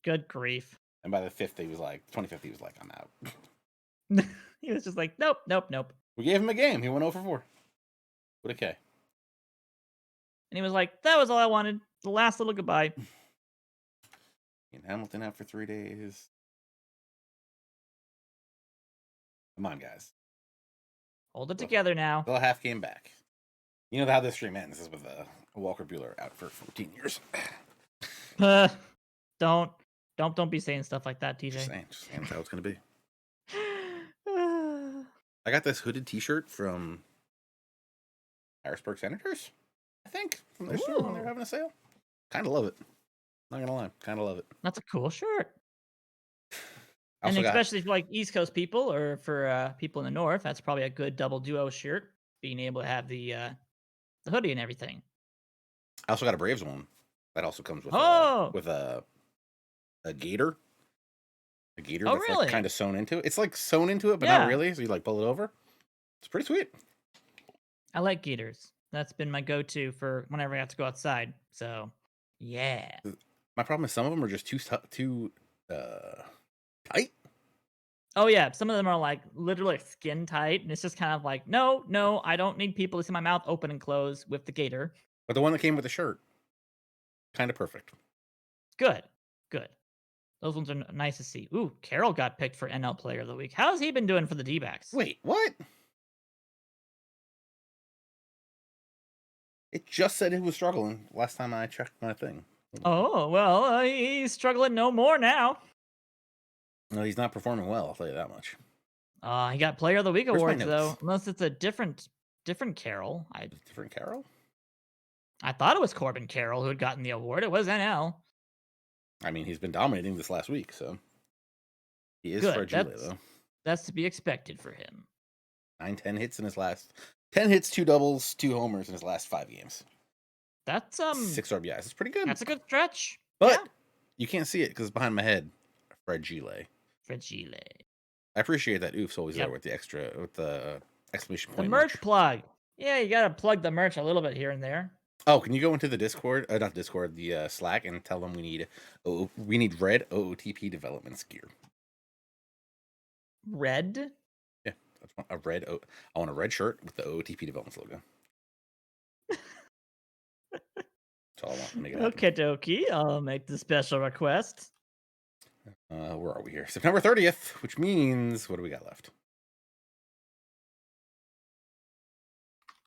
Good grief. And by the 25th, he was like, I'm out. He was just like, nope. We gave him a game. He went 0 for 4. With a K. And he was like, that was all I wanted. The last little goodbye. And Hamilton out for 3 days. Come on, guys. Hold it together now. Still a half game back. You know how this stream ends is with Walker Buehler out for 14 years. Don't be saying stuff like that, TJ. Just saying that's how it's gonna be. I got this hooded T-shirt from Harrisburg Senators, I think, from their store when they're having a sale. Kind of love it. Not gonna lie, kind of love it. That's a cool shirt. And especially for like East Coast people or for people in the North, that's probably a good double duo shirt. Being able to have the hoodie and everything. I also got a Braves one that also comes with a gator. A gator that's really? like kind of sewn into it. It's like sewn into it, but not really. So you like pull it over. It's pretty sweet. I like gaiters. That's been my go-to for whenever I have to go outside. So, yeah. My problem is some of them are just too tight. Oh yeah, some of them are like literally skin tight, and it's just kind of like, no, no, I don't need people to see my mouth open and close with the gator. But the one that came with the shirt, kind of perfect. Good, good. Those ones are nice to see. Ooh, Carroll got picked for NL Player of the Week. How's he been doing for the D-backs? Wait, what? It just said he was struggling last time I checked my thing. Oh well, he's struggling no more now. No, he's not performing well. I'll tell you that much. He got Player of the Week Where's my awards though, notes? unless it's a different Carroll. Different Carol? I thought it was Corbin Carroll who had gotten the award. It was NL. I mean, he's been dominating this last week, so he is Good. fragile though. That's to be expected for him. 10 hits in his last 10 hits, 2 doubles, 2 homers in his last 5 games. That's 6 RBIs. It's pretty good. That's a good stretch. But yeah. you can't see it because it's behind my head. Fragile. Fragile. I appreciate that oof's always Yep. there with the exclamation The point. merch plug. Yeah, you gotta plug the merch a little bit here and there. Oh, can you go into the Discord? Not Discord, the Slack, and tell them we need red OOTP developments gear. Red? Yeah, I want a red shirt with the OOTP developments logo. That's all I want to make it happen. Okay, dokie. I'll make the special request. Where are we here? September 30th, which means what do we got left?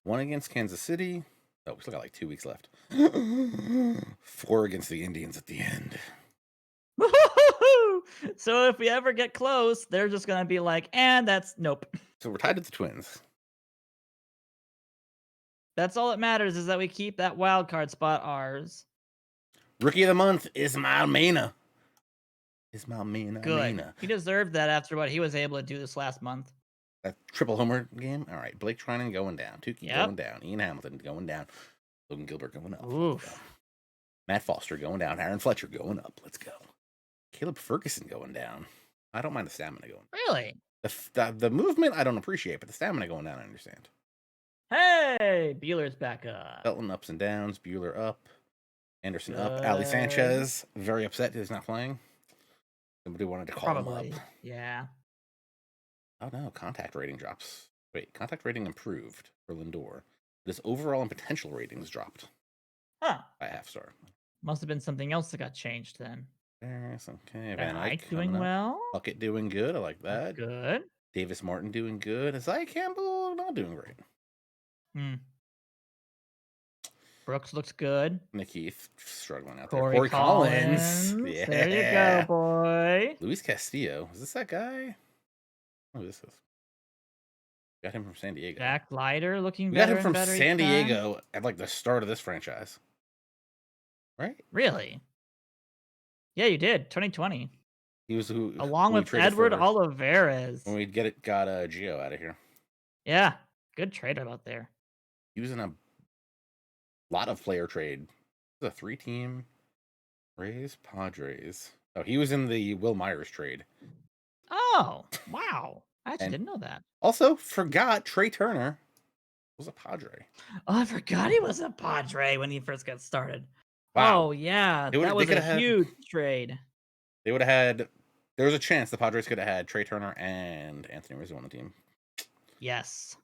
1 against Kansas City. Oh, we still got like 2 weeks left. 4 against the Indians at the end. So if we ever get close, they're just gonna be like, and that's nope. So we're tied to the Twins. That's all that matters is that we keep that wild card spot ours. Rookie of the month, Ismail Mena. Ismail Mena. Good. He deserved that after what he was able to do this last month. That triple homer game. All right, Blake Trinan going down. Tukey going down. Ian Hamilton going down. Logan Gilbert going up. Oof. Matt Foster going down. Aaron Fletcher going up. Let's go. Caleb Ferguson going down. I don't mind the stamina going. Really? The movement I don't appreciate, but the stamina going down I understand. Hey, Bueller's back up. Belton ups and downs. Bueller up. Anderson up. Ali Sanchez very upset he's not playing. Somebody wanted to call him up. Yeah. Oh no, contact rating drops. Wait, contact rating improved for Lindor. But his overall and potential ratings dropped. Huh. By half star. Must have been something else that got changed then. There's okay. Van Eyck doing well. Puckett doing good. I like that. Good. Davis Martin doing good. Isaiah Campbell not doing great. Brooks looks good. Nick Heath struggling out Corey there. Corey Collins. Yeah. There you go, boy. Luis Castillo. Is this that guy? Oh, this is. Got him from San Diego. Jack Leiter looking we got better. him from and better San Diego at like the start of this franchise. Right? Really? Yeah, you did. 2020. He was who along with Edward Olivares. When we got Gio out of here. Yeah, good trade out there. He was in a lot of player trade. It was a 3-team Rays Padres. Oh, he was in the Will Myers trade. Oh, wow. I actually didn't know that. Also, forgot Trey Turner was a Padre. Oh, I forgot he was a Padre when he first got started. Wow. Oh, yeah. That was a huge trade. They would have had. There was a chance the Padres could have had Trey Turner and Anthony Rizzo on the team. Yes.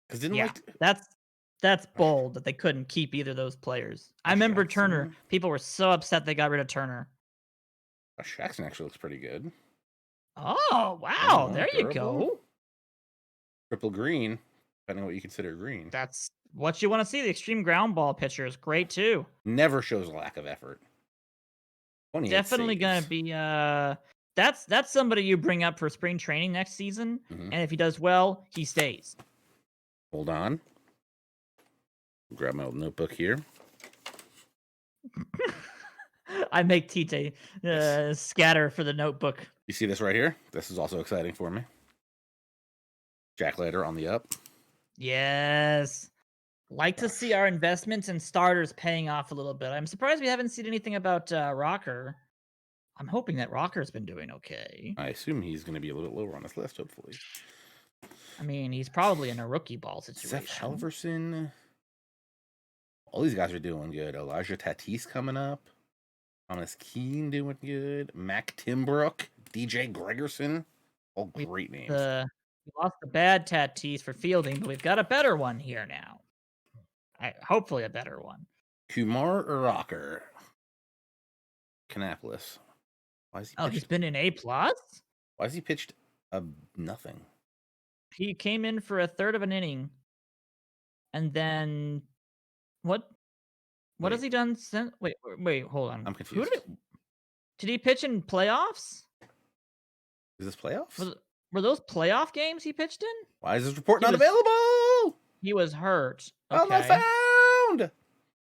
Because that's bold that they couldn't keep either of those players. I remember Turner. People were so upset they got rid of Turner. Jackson actually looks pretty good. Oh, wow. There you go. Triple green, depending on what you consider green. That's what you want to see. The extreme ground ball pitcher is great, too. Never shows a lack of effort. Definitely going to be... That's somebody you bring up for spring training next season. Mm-hmm. And if he does well, he stays. Hold on. Grab my old notebook here. I make TJ scatter for the notebook. You see this right here? This is also exciting for me. Jack Leiter on the up. Yes. Like to see our investments in starters paying off a little bit. I'm surprised we haven't seen anything about Rocker. I'm hoping that Rocker's been doing okay. I assume he's going to be a little bit lower on this list, hopefully. I mean, he's probably in a rookie ball situation. Seth Halverson. All these guys are doing good. Elijah Tatis coming up. Thomas Keane doing good. Mac Timbrook. DJ Gregerson. All great names. We lost the bad Tatis for fielding, but we've got a better one here now. Hopefully a better one. Kumar Rocker. Kannapolis. Why is he pitched? He's been in A+? Why has he pitched nothing? He came in for a third of an inning. And then what has he done since? Wait, hold on. I'm confused. Did he pitch in playoffs? Is this playoffs? Were those playoff games he pitched in? Why is this report not available? He was hurt. Okay. Oh, not found.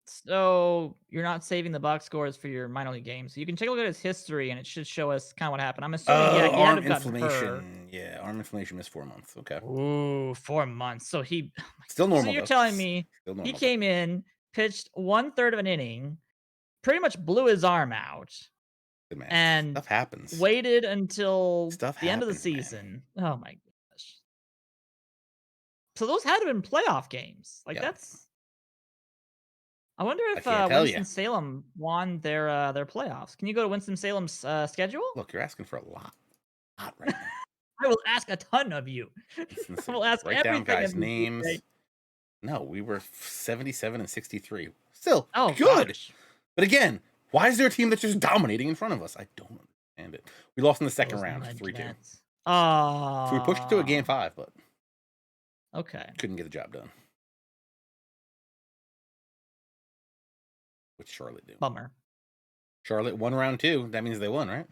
So you're not saving the box scores for your minor league games. So you can take a look at his history, and it should show us kind of what happened. I'm assuming, arm inflammation. Yeah, arm inflammation missed 4 months. Okay. Ooh, 4 months. So he still normal. So you're telling me he came in, pitched 1/3 of an inning, pretty much blew his arm out. Man, and stuff happens. Waited until the end of the season. Man. Oh my gosh! So those had to have been playoff games. That's. I wonder if Winston-Salem won their playoffs. Can you go to Winston-Salem's schedule? Look, you're asking for a lot right now. I will ask a ton of you. I will ask write down guys' names. Today. No, we were 77 and 63. Still good. Gosh. But again, why is there a team that's just dominating in front of us? I don't understand it. We lost in the second round, 3-2. Oh. So we pushed it to a game 5, but okay, couldn't get the job done. What's Charlotte do? Bummer. Charlotte won round 2. That means they won, right?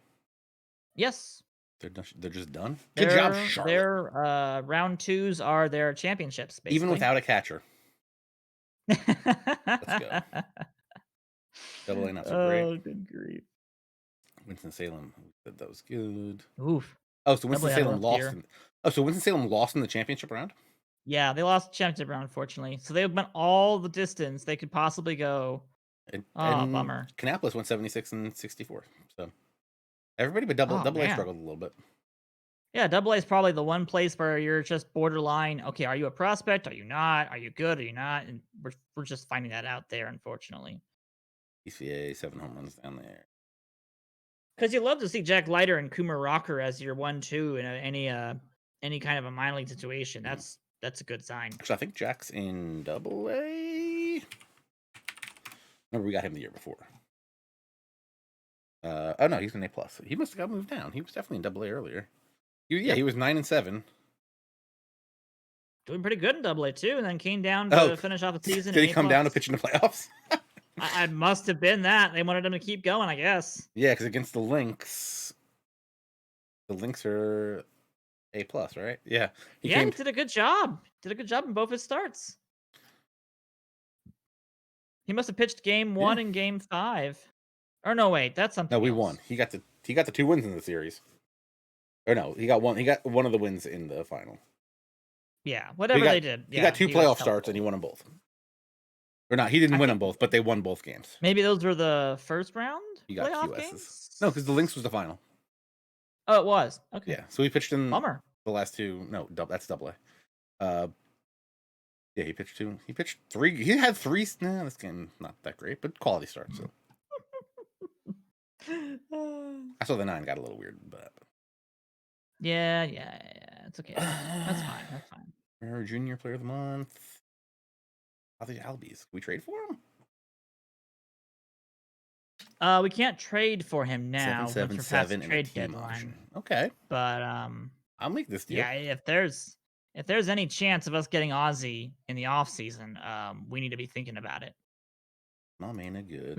Yes. They're just done. Good job, Charlotte. Their round 2s are their championships, basically. Even without a catcher. Let's go. Double A not so great. Oh, good grief. Winston-Salem said that was good. Oof. Oh, so Winston-Salem lost. So Winston-Salem lost in the championship round? Yeah, they lost the championship round, unfortunately. So they went all the distance they could possibly go. And bummer. Kannapolis went 76 and 64. So everybody but double A struggled a little bit. Yeah, double A is probably the one place where you're just borderline. Okay, are you a prospect? Are you not? Are you good? Are you not? And we're just finding that out there, unfortunately. ECA 7 home runs down there. Because you love to see Jack Leiter and Kumar Rocker as your 1-2 in any kind of a minor league situation. That's a good sign. Actually, I think Jack's in double A. Remember, we got him the year before. Oh no, he's in A+. He must have got moved down. He was definitely in double A earlier. He was 9 and 7. Doing pretty good in double A too, and then came down to finish off the season. Did he come down to pitch in the playoffs? I must have been that. They wanted him to keep going, I guess. Yeah, because against the Lynx are A+, right? Yeah. He did a good job. Did a good job in both his starts. He must have pitched game 1 and game 5. Or no, wait, that's something. No, we else. won. He got the 2 wins in the series. Or no, he got one. He got one of the wins in the final. Yeah, whatever they did. He got 2 playoff starts and he won them both. Or not, he didn't win them both, but they won both games. Maybe those were the first round playoff QSs? Games? No, because the Lynx was the final. Oh, it was. Okay. Yeah, so he pitched in the last 2. No, that's double A. Yeah, he pitched 2. He pitched 3. He had 3. Nah, this game not that great, but quality start. So I saw the 9 got a little weird, but yeah, it's okay. That's fine. Our junior player of the month. How the Albies? Can we trade for him? We can't trade for him now. 777 and a team deadline. Option. Okay, but I'll make this deal. Yeah, if there's any chance of us getting Ozzy in the off season, we need to be thinking about it. Mamena good.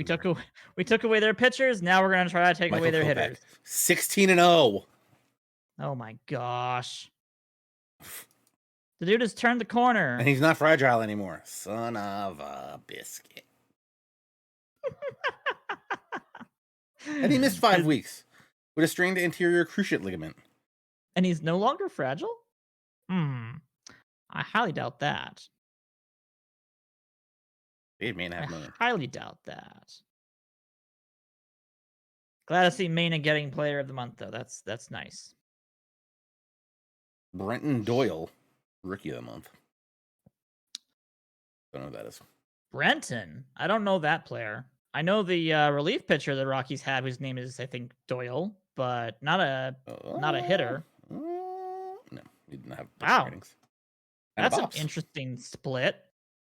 We took away their pitchers. Now we're gonna try to take away their hitters. 16 and 0. Oh my gosh. The dude has turned the corner. And he's not fragile anymore. Son of a biscuit. And he missed 5 weeks with a strained anterior cruciate ligament. And he's no longer fragile? I highly doubt that. It may not have known. I highly doubt that. Glad to see Mena getting player of the month, though. That's nice. Brenton Doyle, rookie of the month. Don't know who that is. Brenton. I don't know that player. I know the relief pitcher the Rockies have, whose name is I think Doyle, but not a hitter. No, he didn't have pitching Wow, ratings. And a that's an bops. interesting split.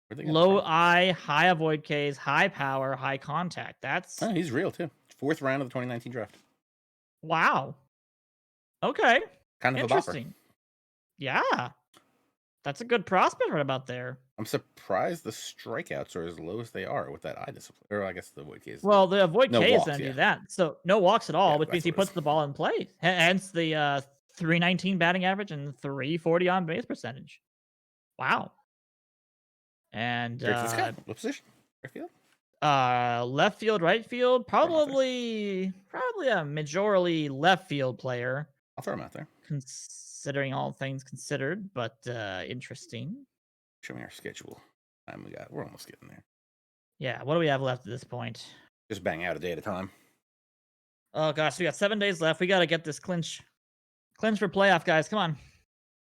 Where'd they get that Low from? I, high avoid Ks, high power, high contact. That's Oh, he's real too. 4th round of the 2019 draft. wow. Okay, Kind of a bopper. interesting. Yeah, that's a good prospect right about there. I'm surprised the strikeouts are as low as they are with that eye discipline. Or I guess the avoid Ks. Well, the avoid No K is walks, going to yeah. do that. So no walks at all, Yeah, which means that's he what it puts is. the ball in play. Hence the 319 batting average and 340 on base percentage. Wow. And Great for this guy. What position? Right field? left field, right field, Throw him out there. probably a majorly left field player, I'll throw him out there. considering all things considered, but interesting. Show me our schedule. Time we got. We're almost getting there. Yeah, what do we have left at this point? Just bang out a day at a time. Oh gosh, we got 7 days left. We got to get this clinch for playoff, guys. Come on.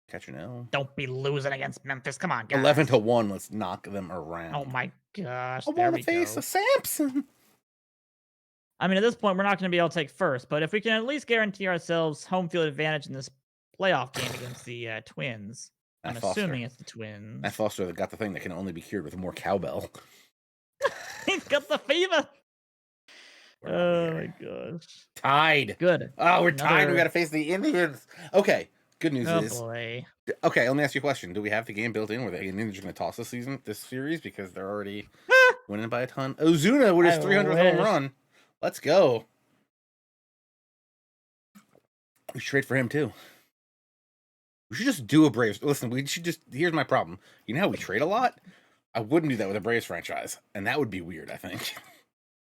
Catch an L. Don't be losing against Memphis. Come on, guys. 11-1. Let's knock them around. Oh my gosh. I There want we to face go. a Samson. I mean, at this point, we're not going to be able to take first, but if we can at least guarantee ourselves home field advantage in this playoff game against the Twins, I'm assuming it's the Twins. Matt Foster that got the thing that can only be cured with more cowbell. He's got the fever. Where are Oh we my here? gosh. Tied. Good. Oh, we're tied. We Another- got to face the Indians. Okay. Good news Oh is. boy. Okay, let me ask you a question. Do we have the game built in where the Indians are going to toss this series because they're already winning by a ton? Ozuna with his I 300th home wish. run. Let's go. We should trade for him too. We should just do a Braves. Listen, we should just. Here's my problem. You know how we trade a lot? I wouldn't do that with a Braves franchise, and that would be weird, I think.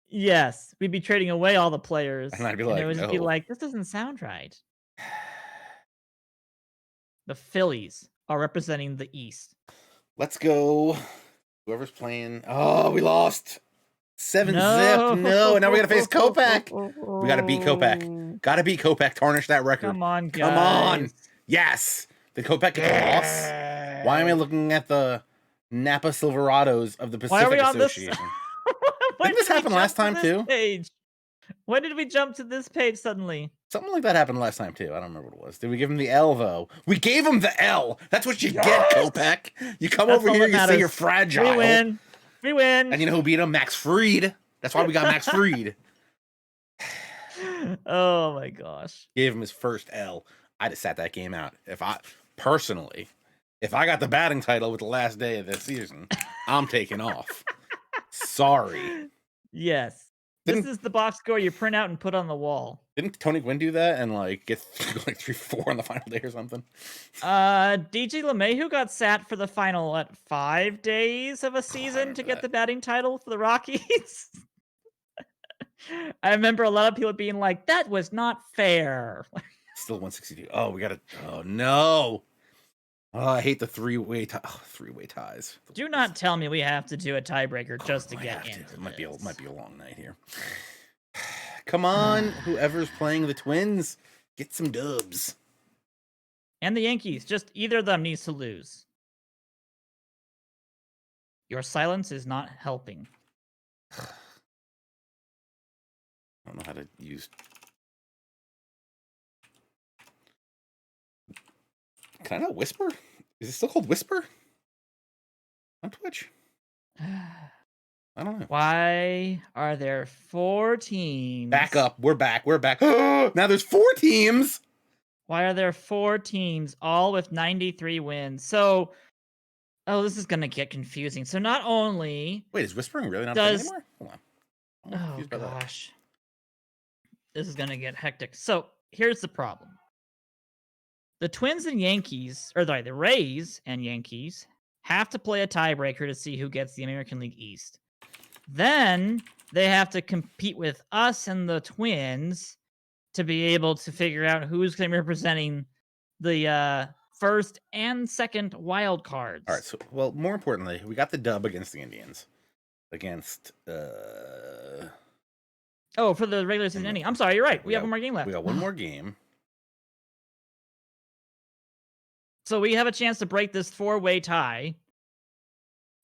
Yes, we'd be trading away all the players. And I'd be it like, would just be no. like, this doesn't sound right. The Phillies are representing the East. Let's go. Whoever's playing. Oh, we lost. 7-zip. No, now we got to face Kopech. We got to beat Kopech. Got to beat Kopech. Tarnish that record. Come on, guys. Come on. Yes. Did Kopech get the loss? Why am I looking at the Napa Silverados of the Why are Pacific we on this? Association? When Didn't this did we happen jump last to time this too? Page? When did we jump to this page suddenly? Something like that happened last time too. I don't remember what it was. Did we give him the L though? We gave him the L. That's what you get, Kopech. You come That's over all here, that you say matters. you're fragile. We win. We win. And you know who beat him? Max Fried. That's why we got Max Fried. Oh my gosh. Gave him his first L. I'd have sat that game out. If I got the batting title with the last day of this season, I'm taking off. Sorry. Yes. This is the box score you print out and put on the wall. Didn't Tony Gwynn do that and like get like 3-4 on the final day or something? DJ LeMahieu got sat for the final 5 days of a season to get the batting title for the Rockies. I remember a lot of people being like, "That was not fair." Still 162. Oh, we got to. Oh no. Oh, I hate the three-way ties. Do not tell me we have to do a tiebreaker just to Might get have to. into It might this. be a long night here. Come on, whoever's playing the Twins, get some dubs. And the Yankees, just either of them needs to lose. Your silence is not helping. I don't know how to use. Can I not whisper? Is it still called Whisper on Twitch? I don't know. Why are there 4 teams? Back up. We're back. We're back. Now there's 4 teams. Why are there 4 teams, all with 93 wins? So, this is going to get confusing. So not only... Wait, is whispering really not a thing Does- anymore? Hold on. I'm Oh, confused by that. gosh. This is going to get hectic. So here's the problem. The Twins and Yankees, or sorry, the Rays and Yankees have to play a tiebreaker to see who gets the American League East. Then they have to compete with us and the Twins to be able to figure out who's going to be representing the first and second wild cards. All right. So, well, more importantly, we got the dub against the Indians. Against Oh, for the regular season ending. I'm sorry, you're right. We have one more game left. we got one more game. So we have a chance to break this 4-way tie.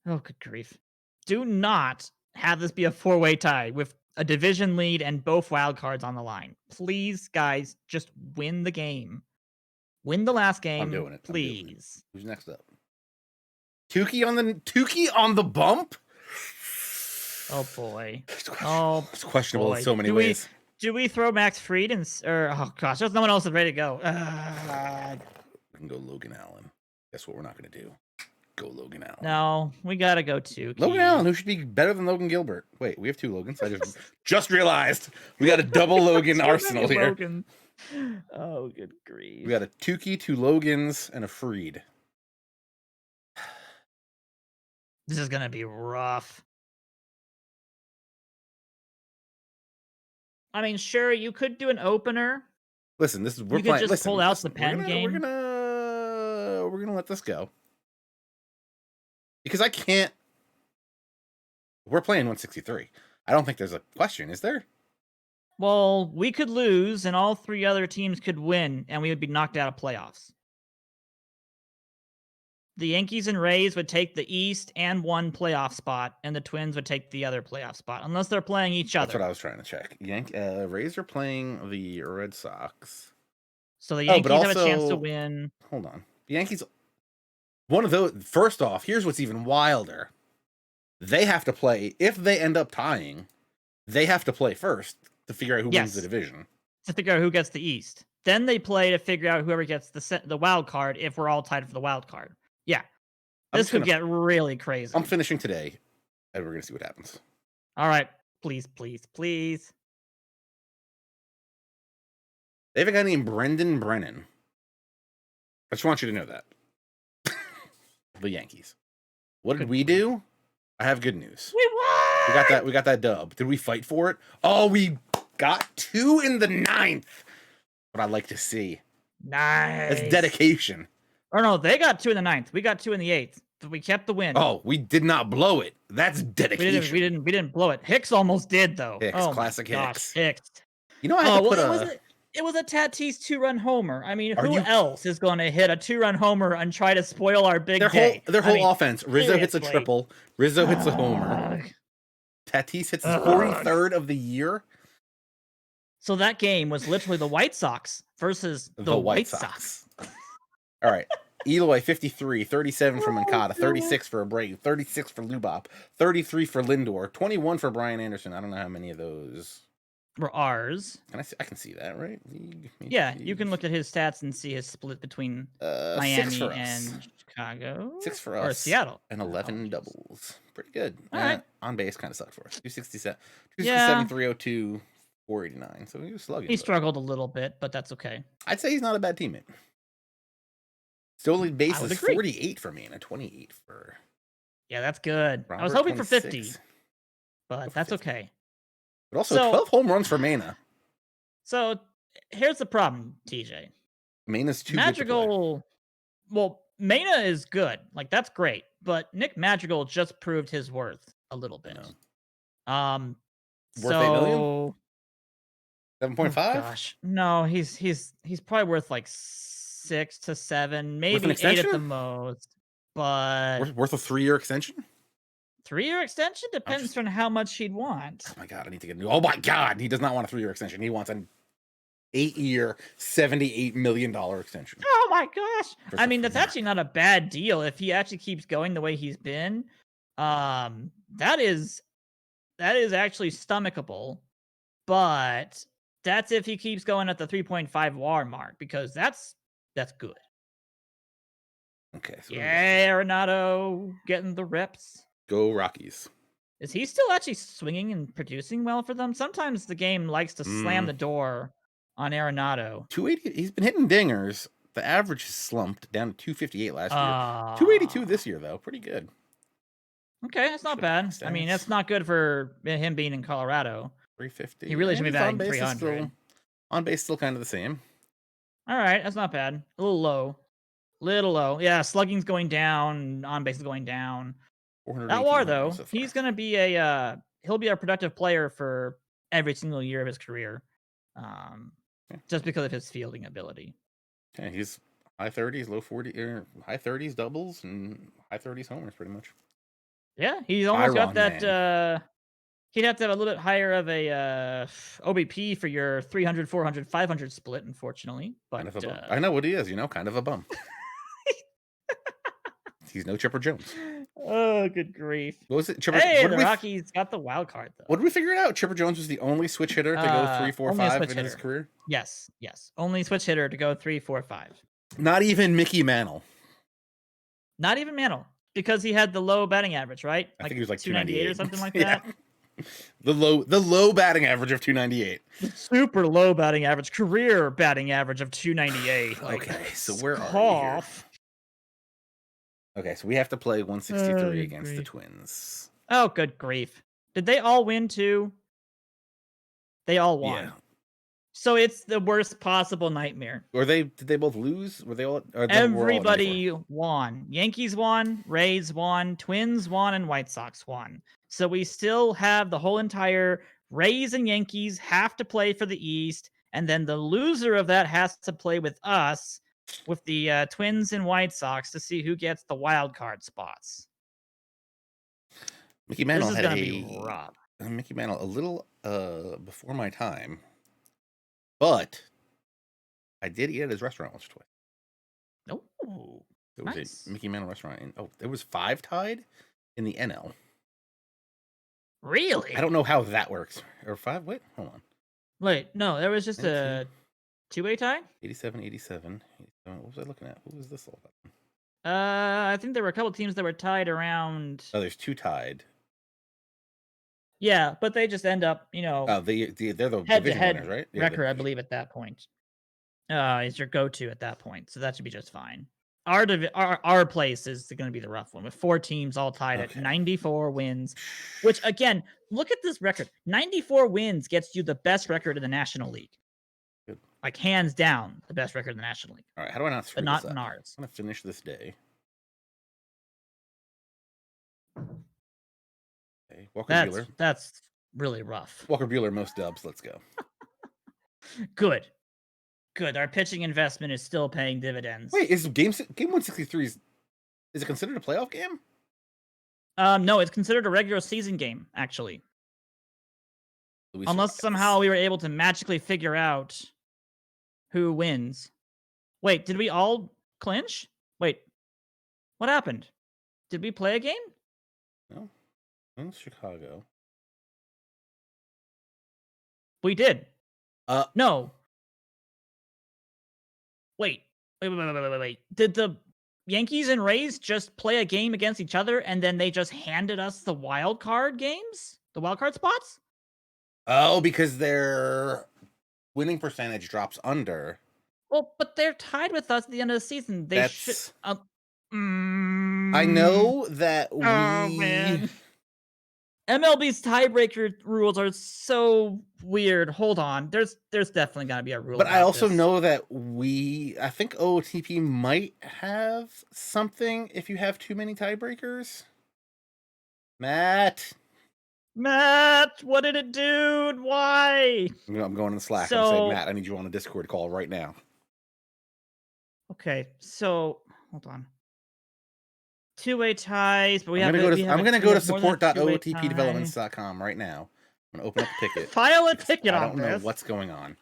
Oh, good grief. do not have this be a four-way tie with a division lead and both wild cards on the line. Please, guys, just win the game. Win the last game. I'm doing it. Please. Who's next up? Tukey on the bump? Oh boy. It's questionable in so many ways. Do we throw Max Fried or oh gosh, there's no one else that's ready to go. We can go Logan Allen. Guess what we're not gonna do? Go Logan Allen. No, we gotta go Tukey. Logan Allen, who should be better than Logan Gilbert. Wait, we have two Logans. I just realized we got a double Logan arsenal here. Logan. Oh, good grief. We got a Tukey, two Logans, and a Fried. This is gonna be rough. I mean, sure, you could do an opener. Listen, we're you playing. Could just pull out the pen game. We're gonna let this go because I can't. We're playing 163. I don't think there's a question, is there? Well, we could lose, and all three other teams could win, and we would be knocked out of playoffs. The Yankees and Rays would take the East and one playoff spot, and the Twins would take the other playoff spot, unless they're playing each other. That's what I was trying to check. Rays are playing the Red Sox. So the Yankees have a chance to win. Hold on. The Yankees, one of those, first off, here's what's even wilder. They have to play, if they end up tying, they have to play first to figure out who wins the division. To figure out who gets the East. Then they play to figure out whoever gets the wild card if we're all tied for the wild card. Yeah. This could get really crazy. I'm finishing today, and we're going to see what happens. All right. Please, please, please. They have a guy named Brenton. I just want you to know that. The Yankees. What did we do? I have good news. We won! We got that dub. Did we fight for it? Oh, we got 2 in the 9th. What I'd like to see. Nice. That's dedication. Or no, they got 2 in the 9th. We got 2 in the 8th. But we kept the win. Oh, we did not blow it. That's dedication. We didn't blow it. Hicks almost did though. Classic Hicks. Hicks. You know, it was a Tatis 2-run homer. I mean, who else is going to hit a 2-run homer and try to spoil our big day? Their whole offense. Rizzo hits a triple. Rizzo hits a homer. Tatis hits his 43rd of the year. So that game was literally the White Sox versus the White Sox. All right. Eloy, 53, 37 for Mancada, 36 for Abreu, 36 for Lubop, 33 for Lindor, 21 for Brian Anderson. I don't know how many of those were ours. I can see that, right? Yeah, you can look at his stats and see his split between Miami and Chicago. 6 for us. Or Seattle. And 11 doubles. Pretty good. All right. On base kind of sucked for us. 267, 302, 489. So he was slugging. He struggled a little bit, but that's okay. I'd say he's not a bad teammate. Stolen base is 48 for me and a 28 for. Yeah, that's good. Robert, I was hoping 26. for 50, but that's okay. But also 12 home runs for Mena. So here's the problem, TJ. Mena's too Madrigal. Well, Mena is good. Like, that's great. But Nick Madrigal just proved his worth a little bit. Worth $8 million? 7.5? Gosh. No, he's probably worth like 6 to 7, maybe 8 at the most. But worth a 3-year extension? 3-year extension depends on how much he'd want. Oh my god, I need to get a new. Oh my god, he does not want a 3-year extension. He wants an 8-year, $78 million extension. Oh my gosh! I mean, that's actually not a bad deal if he actually keeps going the way he's been. That is actually stomachable, but that's if he keeps going at the 3.5 WAR mark, because that's good. Okay. So yeah, Arenado getting the reps. Go Rockies. Is he still actually swinging and producing well for them? Sometimes the game likes to slam the door on Arenado. 280. He's been hitting dingers. The average has slumped down to 258 last year. 282 this year, though. Pretty good. Okay, that's not bad. I mean, that's not good for him being in Colorado. 350. He really should be batting 300. On base, still kind of the same. All right, that's not bad. A little low. Yeah, slugging's going down. On base is going down. That WAR though, he's gonna be he'll be a productive player for every single year of his career, just because of his fielding ability. Yeah, he's high 30s, low 40, high 30s doubles and high 30s homers, pretty much. Yeah, he's almost got Byron, that. man. He'd have to have a little bit higher of a OBP for your 300, 400, 500 split, unfortunately. Kind But of a bum. I know what he is, kind of a bum. He's no Chipper Jones. oh, good grief! What was it? Chipper? Hey, What the did we? Rockies got the wild card What though. did we figure it out? Chipper Jones was the only switch hitter to go 3, 4, Only a 5 switch in his hitter. career. Yes, yes. Only switch hitter to go 3, 4, 5. Not even Mickey Mantle. Not even Mantle, because he had the low batting average, right? I think he was like 298 or 298 something like yeah. that. The low batting average of 298. The super low batting average, career batting average of 298. Like, Okay, so where are we here? cough. Okay, so we have to play 163 good against the grief. Twins. Oh, good grief. Did they all win too? They all won. Yeah. So it's the worst possible nightmare. Did they both lose? Were they all? Or Everybody won. Yankees won, Rays won, Twins won, and White Sox won. So we still have the whole entire Rays and Yankees have to play for the East, and then the loser of that has to play with us, with the Twins and White Sox, to see who gets the wild card spots. Mickey Mantle This is had gonna be rough. Mickey Mantle a little before my time, but I did eat at his restaurant once or twice. Oh, There was nice. a Mickey Mantle restaurant, and there was 5 tied in the NL. Really? I don't know how that works. Or 5? Wait, hold on. Wait, no, there was just 19, a two-way tie? 87, 87. What was I looking at? What was this all about? I think there were a couple teams that were tied around. Oh, there's 2 tied. Yeah, but they just end up, Oh, they're the division head-to-head winners, right? record, I believe, at that point. Is your go-to at that point, so that should be just fine. Our place is going to be the rough one with 4 teams all tied at 94 wins. Which again, look at this record: 94 wins gets you the best record in the National League. Good. Like hands down, the best record in the National League. All right, how do I not screw But not this in up? ours. I'm gonna finish this day. Okay, Walker Buehler. That's really rough. Walker Buehler, most dubs. Let's go. Good. Our pitching investment is still paying dividends. Wait, is game 163 is it considered a playoff game? No, it's considered a regular season game, actually. Unless somehow we were able to magically figure out who wins. Wait, did we all clinch? Wait, what happened? Did we play a game? No, in Chicago. We did. No. Wait. Did the Yankees and Rays just play a game against each other and then they just handed us the wild card games? The wild card spots? Oh, because their winning percentage drops under. Well, but they're tied with us at the end of the season. They should. I know that we. Oh man. MLB's tiebreaker rules are so weird. Hold on. There's definitely got to be a rule. But I also know that I think OOTP might have something if you have too many tiebreakers. Matt, what did it do? Why? I'm going in Slack. I'm saying, Matt, I need you on a Discord call right now. Okay, so hold on. 2-way ties, but I'm gonna go to support.ootpdevelopments.com right now. I'm gonna open up a ticket. File a ticket on this. I don't know what's going on.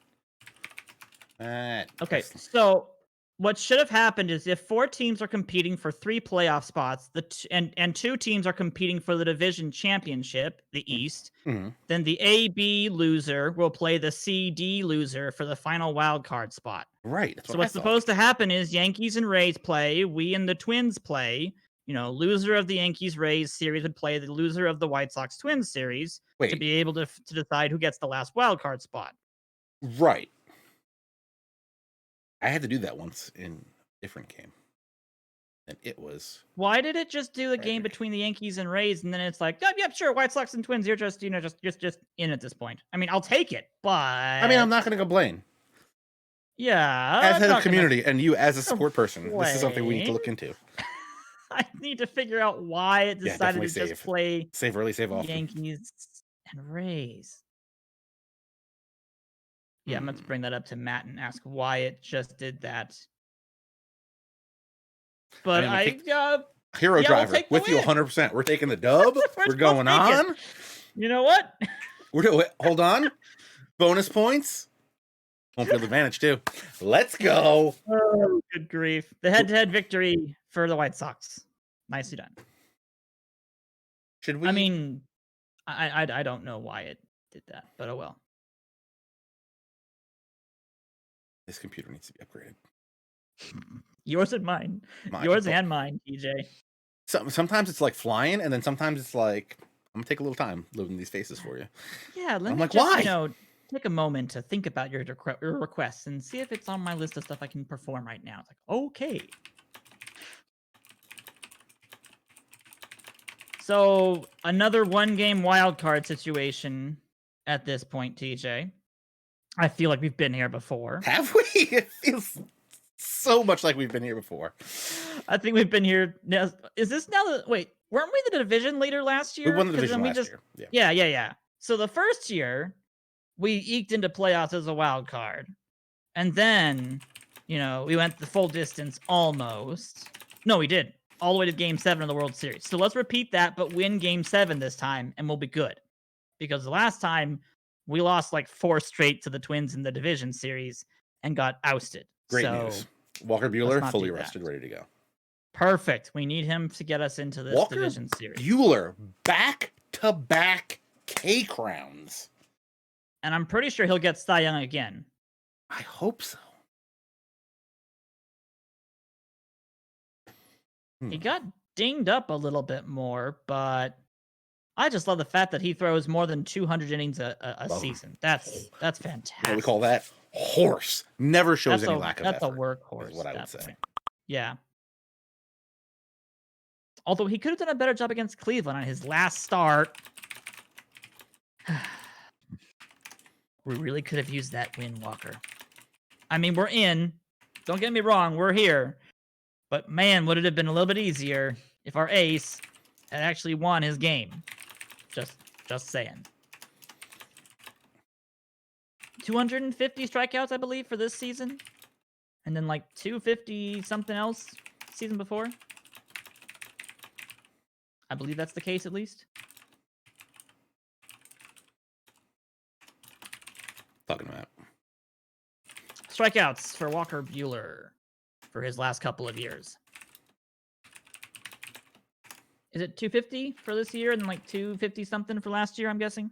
Okay, so what should have happened is if 4 teams are competing for 3 playoff spots, and 2 teams are competing for the division championship, the East, then the A-B loser will play the C-D loser for the final wild card spot. Right. So what's supposed to happen is Yankees and Rays play, we and the Twins play. Loser of the Yankees-Rays series would play the loser of the White Sox-Twins series to be able to decide who gets the last wild card spot. Right. I had to do that once in a different game. And it was... Why did it just do the game between the Yankees and Rays, and then it's like, yep, sure, White Sox and Twins, you're just, just in at this point. I mean, I'll take it, but... I mean, I'm not going to complain. Yeah. As head of community, and you as a support person, this is something we need to look into. I need to figure out why it decided to just play save early, save often. Yankees and Rays. Yeah, I'm going to bring that up to Matt and ask why it just did that. But Hero Yeah, we'll Driver take the with you win. 100%. We're taking the dub. We're going both taking it. on. You know what? We're doing. Hold on. Bonus points. Home field advantage too. Let's go. Oh, good grief. The head-to-head victory for the White Sox. Nicely done. Should we? I mean, I don't know why it did that, but oh well. This computer needs to be upgraded. Yours and mine. Mine. Yours and mine, TJ. Sometimes it's like flying, and then sometimes it's like, I'm gonna take a little time loading these faces for you. Yeah, let I'm me like, just, why? take a moment to think about your requests and see if it's on my list of stuff I can perform right now. It's like, okay. So another one-game wild card situation at this point, TJ. I feel like we've been here before. Have we? It feels so much like we've been here before. I think we've been here. Now, is this now the wait? Weren't we the division leader last year? We won the 'Cause division then last year. Yeah. So the first year, we eked into playoffs as a wild card, and then, we went the full distance almost. No, we did all the way to Game 7 of the World Series. So let's repeat that, but win Game 7 this time, and we'll be good. Because the last time we lost like 4 straight to the Twins in the division series and got ousted. Great news. Walker Buehler fully rested, ready to go. Perfect. We need him to get us into this division series. Buehler, back-to-back K crowns. And I'm pretty sure he'll get Cy Young again. I hope so. He got dinged up a little bit more, but I just love the fact that he throws more than 200 innings a season. That's fantastic. What we call that? Horse. Never shows any lack of effort. That's a workhorse. Is what I would say. Yeah. Although he could have done a better job against Cleveland on his last start. We really could have used that win, Walker. I mean, we're in. Don't get me wrong, we're here. But man, would it have been a little bit easier if our ace had actually won his game. Just saying. 250 strikeouts, I believe, for this season. And then like 250 something else season before. I believe that's the case, at least. Talking about Strikeouts for Walker Buehler for his last couple of years. Is it 250 for this year and then like 250 something for last year, I'm guessing?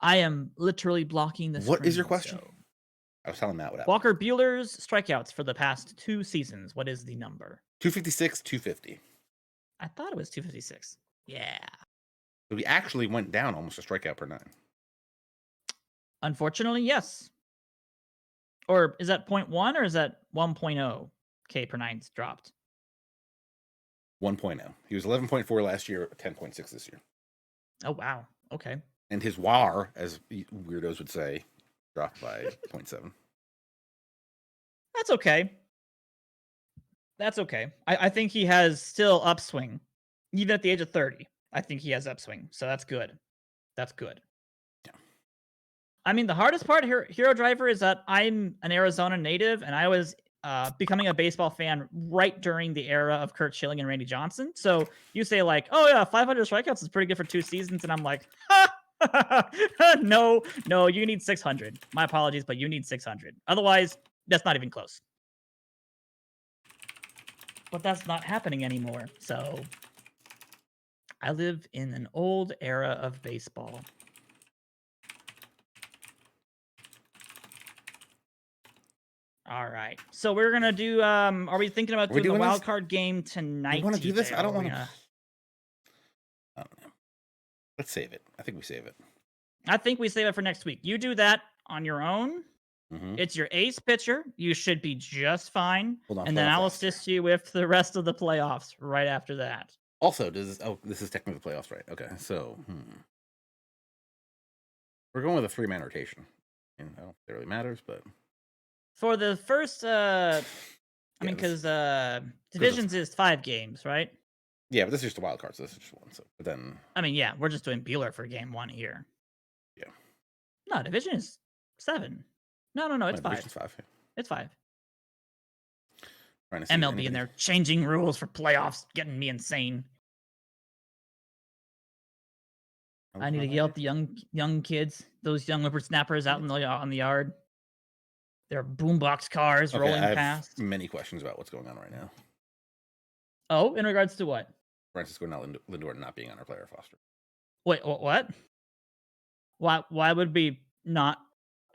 I am literally blocking the screen. What is your question? I was telling Matt what happened. Walker Buehler's strikeouts for the past 2 seasons. What is the number? 256, 250. I thought it was 256. Yeah. So we actually went down almost a strikeout per 9. Unfortunately, yes. Or is that 0.1 or is that 1.0 K per 9's dropped? 1.0. He was 11.4 last year, 10.6 this year. Oh, wow. Okay. And his WAR, as weirdos would say, dropped by 0.7. That's okay. That's okay. I think he has still upswing. Even at the age of 30, I think he has upswing. So that's good. That's good. Yeah. I mean, the hardest part here, Hero Driver, is that I'm an Arizona native, and I was becoming a baseball fan right during the era of Kurt Schilling and Randy Johnson. So you say like, oh yeah, 500 strikeouts is pretty good for 2 seasons. And I'm like, no, you need 600. My apologies, but you need 600. Otherwise, that's not even close. But that's not happening anymore. So I live in an old era of baseball. All right. So we're going to do, are we thinking about doing the wild card game tonight? You want to do this? I don't want to. I don't know. Let's save it. I think we save it. I think we save it for next week. You do that on your own. Mm-hmm. It's your ace pitcher. You should be just fine. Hold on, and then I'll assist you with the rest of the playoffs right after that. Also, this is technically the playoffs, right? Okay. So, we're going with a 3-man rotation. I don't think it really matters, but for the first, I mean, because divisions is 5 games, right? Yeah, but this is just a wild card, so this is just 1. So, but then, I mean, yeah, we're just doing Buehler for game 1 here. Yeah. No, division is 7. No, it's 5. Division's 5. Yeah. It's 5. Trying to see if MLB and anybody- they're changing rules for playoffs, getting me insane. I need to yell at the young kids, those young whippersnappers out on the yard. Their boombox cars Okay, rolling I have past. many questions about what's going on right now. Oh, in regards to what? Francisco Lindor not being on our player roster. Wait, what? Why would we not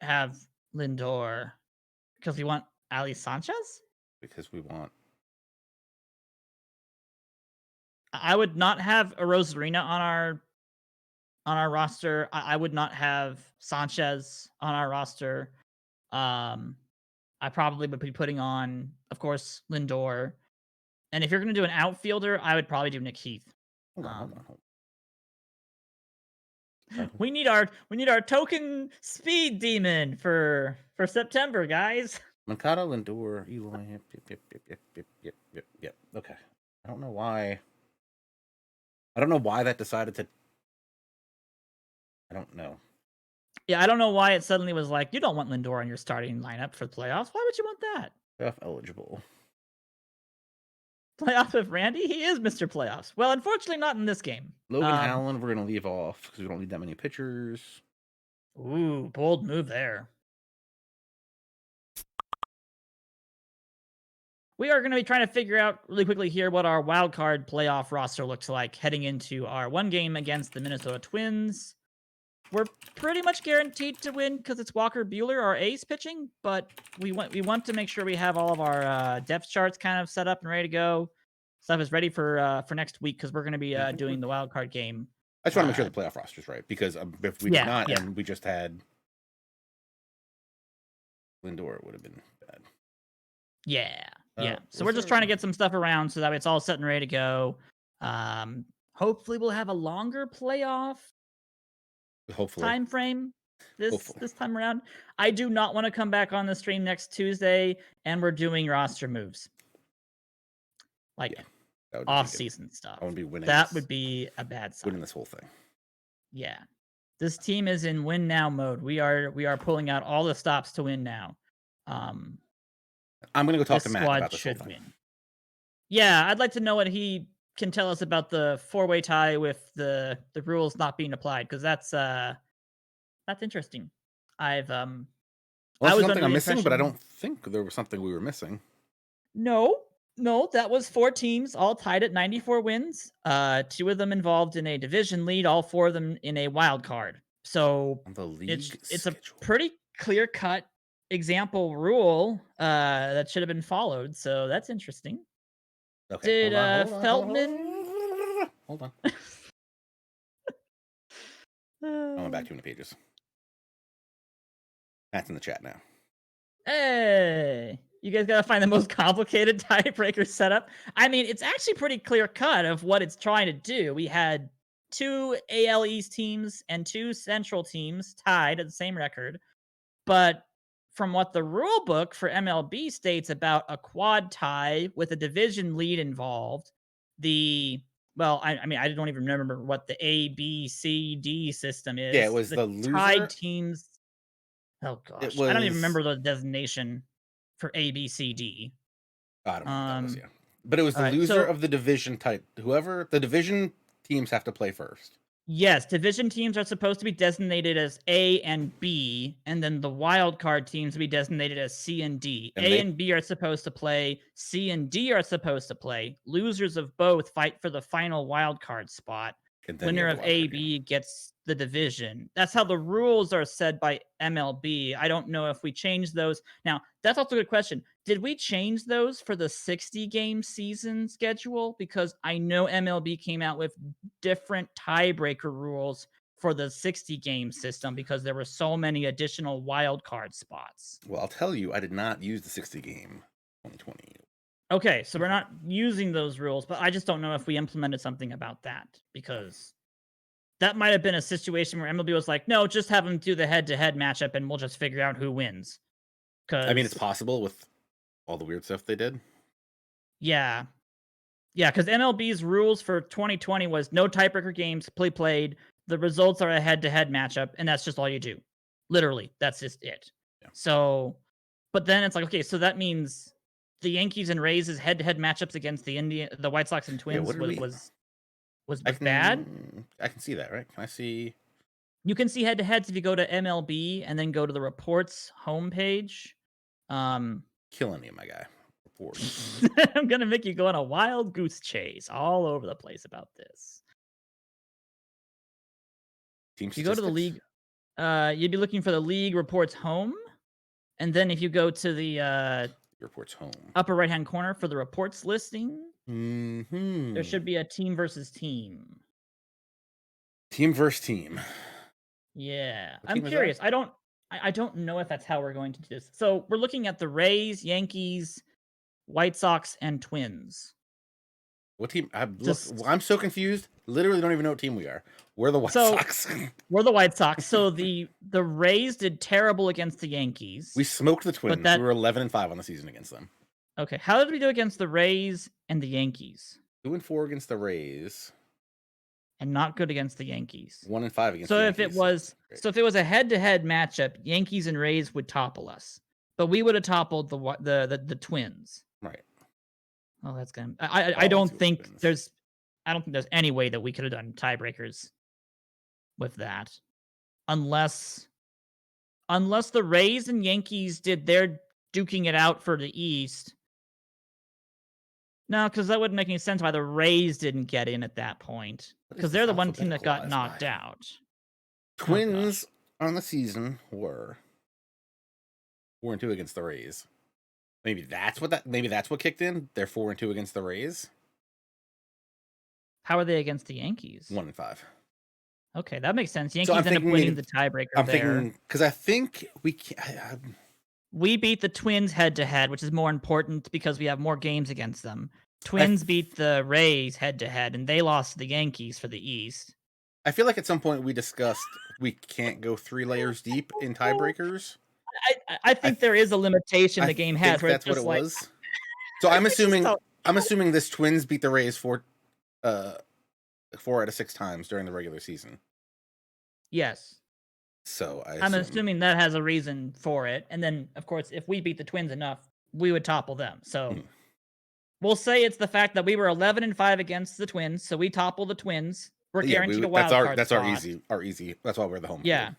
have Lindor? Because we want Ali Sanchez? Because we want. I would not have a Rosarina on our roster. I would not have Sanchez on our roster. I probably would be putting on, of course, Lindor. And if you're going to do an outfielder, I would probably do Nick Heath. Hold on. We need our token speed demon for September, guys. Mancada, Lindor, Eloy. Yep. Okay. I don't know why that decided to. I don't know. Yeah, I don't know why it suddenly was like, you don't want Lindor on your starting lineup for the playoffs. Why would you want that? Playoff eligible. Playoff with Randy? He is Mr. Playoffs. Well, unfortunately, not in this game. Logan Allen, we're going to leave off because we don't need that many pitchers. Ooh, bold move there. We are going to be trying to figure out really quickly here what our wild card playoff roster looks like heading into our one game against the Minnesota Twins. We're pretty much guaranteed to win because it's Walker Buehler, our ace, pitching, but we want to make sure we have all of our depth charts kind of set up and ready to go. Stuff is ready for next week because we're going to be doing the wild card game. I just want to make sure the playoff roster's right because if we did not and we just had Lindor, it would have been bad. Yeah. So we're just trying to get some stuff around so that it's all set and ready to go. Hopefully we'll have a longer playoff time frame this time around. I do not want to come back on the stream next Tuesday and we're doing roster moves. Off-season stuff. I would be winning. That would be a bad sign. Winning this whole thing. Yeah. This team is in win now mode. We are pulling out all the stops to win now. I'm going to go talk to Matt about this whole thing. Win. Yeah, I'd like to know what he can tell us about the four-way tie with the rules not being applied because that's interesting. I was something I'm missing, but I don't think there was something we were missing. No, that was 4 teams all tied at 94 wins. 2 of them involved in a division lead, all 4 of them in a wild card. So it's a pretty clear-cut example rule that should have been followed. So that's interesting. Okay. Did Feldman? Hold on. I went back too many pages. That's in the chat now. Hey, you guys got to find the most complicated tiebreaker setup. I mean, it's actually pretty clear cut of what it's trying to do. We had 2 AL East teams and 2 Central teams tied at the same record. But from what the rule book for MLB states about a quad tie with a division lead involved, I don't even remember what the A, B, C, D system is. Yeah, it was the loser. Tied teams. Oh gosh, I don't even remember the designation for A, B, C, D. I don't know what that was, yeah. But it was the loser of the division type. Whoever the division teams have to play first. Yes, division teams are supposed to be designated as A and B, and then the wild card teams will be designated as C and D. And B are supposed to play, C and D are supposed to play. Losers of both fight for the final wild card spot. Winner of A, B gets the division. That's how the rules are said by MLB. I don't know if we changed those. Now, that's also a good question. Did we change those for the 60-game season schedule? Because I know MLB came out with different tiebreaker rules for the 60-game system because there were so many additional wild card spots. Well, I'll tell you, I did not use the 60-game 2020. Okay, so we're not using those rules, but I just don't know if we implemented something about that because that might have been a situation where MLB was like, no, just have them do the head-to-head matchup and we'll just figure out who wins. I mean, it's possible with all the weird stuff they did. Yeah, because MLB's rules for 2020 was no tiebreaker games played. The results are a head-to-head matchup, and that's just all you do. Literally, that's just it. Yeah. So, but then it's like, okay, so that means the Yankees and Rays' head-to-head matchups against the White Sox and Twins what did we- was I bad. can see that, right? Can I see? You can see head-to-heads if you go to MLB and then go to the reports homepage. Killing me, my guy. Reports. I'm gonna make you go on a wild goose chase all over the place about this. Team If you go to the statistics? league, you'd be looking for the league reports home, and then if you go to the Reports home. upper right-hand corner for the reports listing, Mm-hmm. there should be a team versus team. Team versus team. Yeah, What I'm team is that? curious. I don't know if that's how we're going to do this. So we're looking at the Rays, Yankees, White Sox, and Twins. What team? Just- I'm so confused. Literally don't even know what team we are. We're the White So- Sox. We're the White Sox. So the Rays did terrible against the Yankees. We smoked the Twins. that- We were 11-5 on the season against them. Okay, how did we do against the Rays and the Yankees? 2-4 against the Rays. And not good against the Yankees. 1-5 against So the if Yankees. it was a head-to-head matchup, Yankees and Rays would topple us, but we would have toppled the Twins. Right. Oh, that's gonna. let's I see don't what think happens. there's any way that we could have done tiebreakers with that, unless the Rays and Yankees did their duking it out for the East. No, because that wouldn't make any sense why the Rays didn't get in at that point, What is because this they're the one team that got alphabetical knocked by? out. Twins on the season were 4-2 against the Rays. Maybe that's what kicked in. They're 4-2 against the Rays. How are they against the Yankees? 1-5. Okay, that makes sense. So Yankees I'm end up thinking winning maybe- the tiebreaker I'm there. thinking because I think we can. We beat the Twins head-to-head, which is more important because we have more games against them. Twins beat the Rays head-to-head, and they lost to the Yankees for the East. I feel like at some point we discussed we can't go 3 layers deep in tiebreakers. I think there is a limitation the game has. Think Where that's it's what just it like, was. So I'm assuming so- I'm assuming this Twins beat the Rays 4 out of 6 times during the regular season. Yes. So I'm assuming that has a reason for it. And then, of course, if we beat the Twins enough, we would topple them. So we'll say it's the fact that we were 11-5 against the Twins, so we topple the Twins. We're guaranteed a wild card that's spot. our easy. That's why we're the home Yeah. field.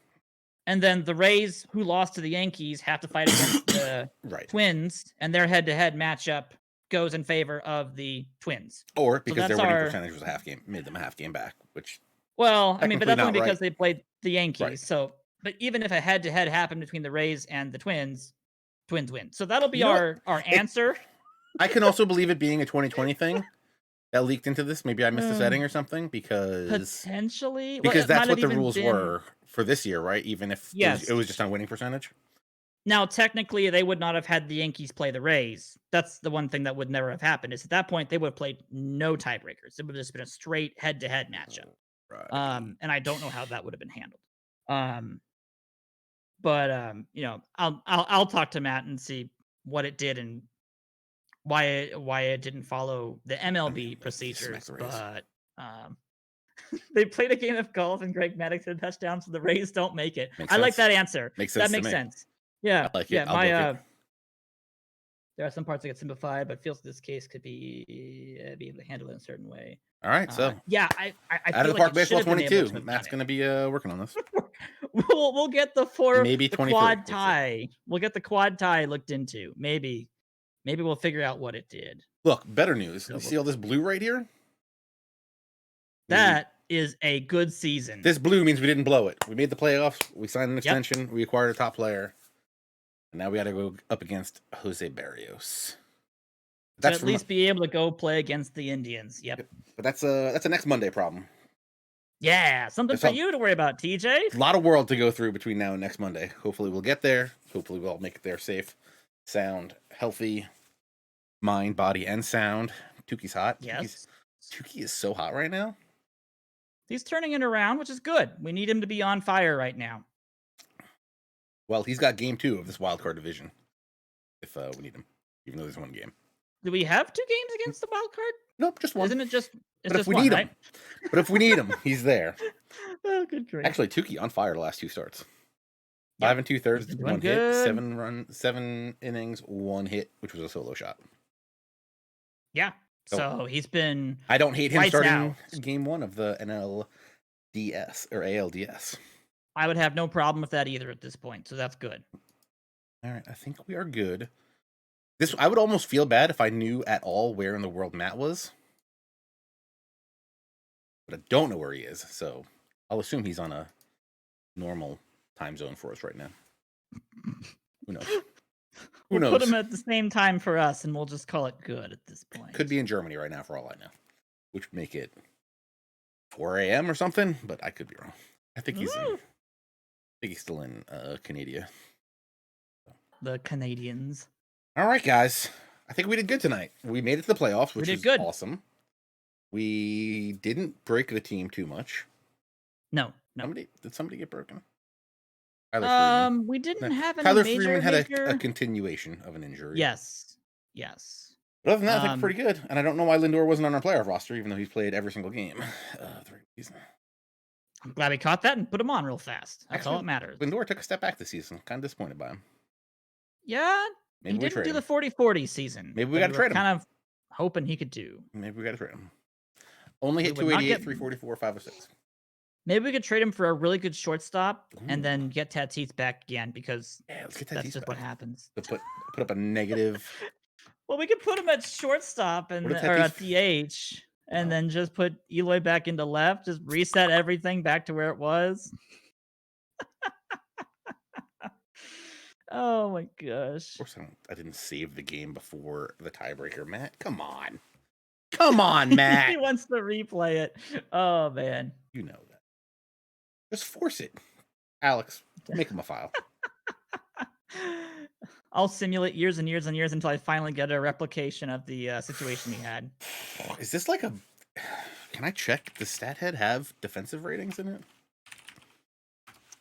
And then the Rays, who lost to the Yankees, have to fight against the Right. Twins, and their head-to-head matchup goes in favor of the Twins. Or because that's their winning our- percentage was a half game, made them a half game back, which Well, I mean, but that's Technically only not because they played the Yankees. Right. So, but even if a head-to-head happened between the Rays and the Twins win. So that'll be You know our answer. I can also believe it being a 2020 thing that leaked into this. Maybe I missed a setting or something because Potentially, that's might what have the even rules been- were for this year, right? Even if Yes. it was just on winning percentage. Now, technically, they would not have had the Yankees play the Rays. That's the one thing that would never have happened. Is at that point they would have played no tiebreakers. It would have just been a straight head-to-head matchup. Right. And I don't know how that would have been handled. But you know, I'll talk to Matt and see what it did and why it didn't follow the MLB procedures. the Rays. But they played a game of golf and Greg Maddux hit a touchdown, so the Rays don't make it. Makes I like sense. that answer. Makes sense That to makes me. sense. Yeah, I like it. yeah. I'll book it. There are some parts that get simplified, but feels this case could be able to handle it in a certain way. All right, so Yeah, I out of feel the park like it should baseball have been able 22. to have Matt's done going to be working on this. it. We'll get the Maybe the 23, quad we'll see. tie. We'll get the quad tie looked into. Maybe we'll figure out what it did. Look, better news. You Double. see all this blue right here? That is a good season. This blue means we didn't blow it. We made the playoffs. We signed an Yep. extension. We acquired a top player. And now we got to go up against Jose Barrios. to at least be able to go play against the Indians. Yep. But that's a next Monday problem. Yeah, something There's for some- you to worry about, TJ. A lot of world to go through between now and next Monday. Hopefully we'll get there. Hopefully we'll all make it there safe, sound, healthy, mind, body, and sound. Tuki's hot. Yes. Tuki is so hot right now. He's turning it around, which is good. We need him to be on fire right now. Well, he's got game 2 of this wild card division. If we need him, even though there's one game. Do we have 2 games against the wild card? Nope, just one. Isn't it just? It's But if just we one, need right? him, he's there. Oh, good grief. Actually, Tuki on fire the last 2 starts. Yep. 5 2/3, He's been doing 1 hit, good. 7 innings, 1 hit, which was a solo shot. Yeah. So So he's been I don't hate him lights starting out. game 1 of the NLDS or ALDS. I would have no problem with that either at this point. So that's good. All right, I think we are good. I would almost feel bad if I knew at all where in the world Matt was. But I don't know where he is, so I'll assume he's on a normal time zone for us right now. Who knows? Who knows? Put him at the same time for us, and we'll just call it good at this point. Could be in Germany right now, for all I know, which would make it 4 a.m. or something. But I could be wrong. I think he's still in Canada. The Canadians. All right, guys. I think we did good tonight. We made it to the playoffs, which is good. Awesome. We didn't break the team too much. No. Did somebody get broken? Tyler Freeman. We didn't have any Tyler major, Freeman had a continuation of an injury. Yes. But other than that, I think pretty good. And I don't know why Lindor wasn't on our playoff roster, even though he's played every single game. I'm glad we caught that and put him on real fast. That's all that matters. Lindor took a step back this season. Kind of disappointed by him. Yeah, he didn't do the 40-40 season. Maybe we got to trade him. Kind of hoping he could do. Maybe we got to trade him. Only hit 288, 344, 506. Maybe we could trade him for a really good shortstop and then get Tatis back again because let's get that's just what happens. To put up a negative. Well, we could put him at shortstop or at DH and then just put Eloy back into left, just reset everything back to where it was. Oh my gosh. Of course I didn't save the game before the tiebreaker, Matt. Come on. Come on, Matt. He wants to replay it. Oh man. You know that. Just force it. Alex, make him a file. I'll simulate years and years and years until I finally get a replication of the situation he had. Is this like a... Can I check? Does StatHead have defensive ratings in it?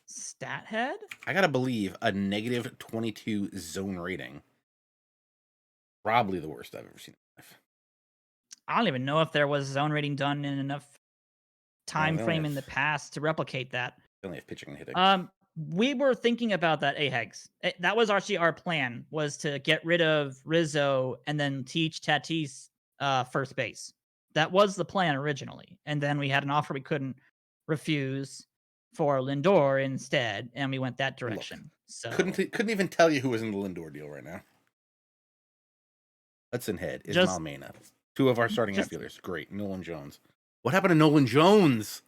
StatHead? I gotta believe a negative 22 zone rating. Probably the worst I've ever seen in my life. I don't even know if there was zone rating done in enough time frame in the past to replicate that. They only have pitching and hitting. We were thinking about that, Hags. That was actually our plan, was to get rid of Rizzo and then teach Tatis first base. That was the plan originally. And then we had an offer we couldn't refuse for Lindor instead, and we went that direction. Look, so couldn't even tell you who was in the Lindor deal right now. Hudson Head, Ismael Mena. Two of our starting outfielders. Great. Nolan Jones. What happened to Nolan Jones?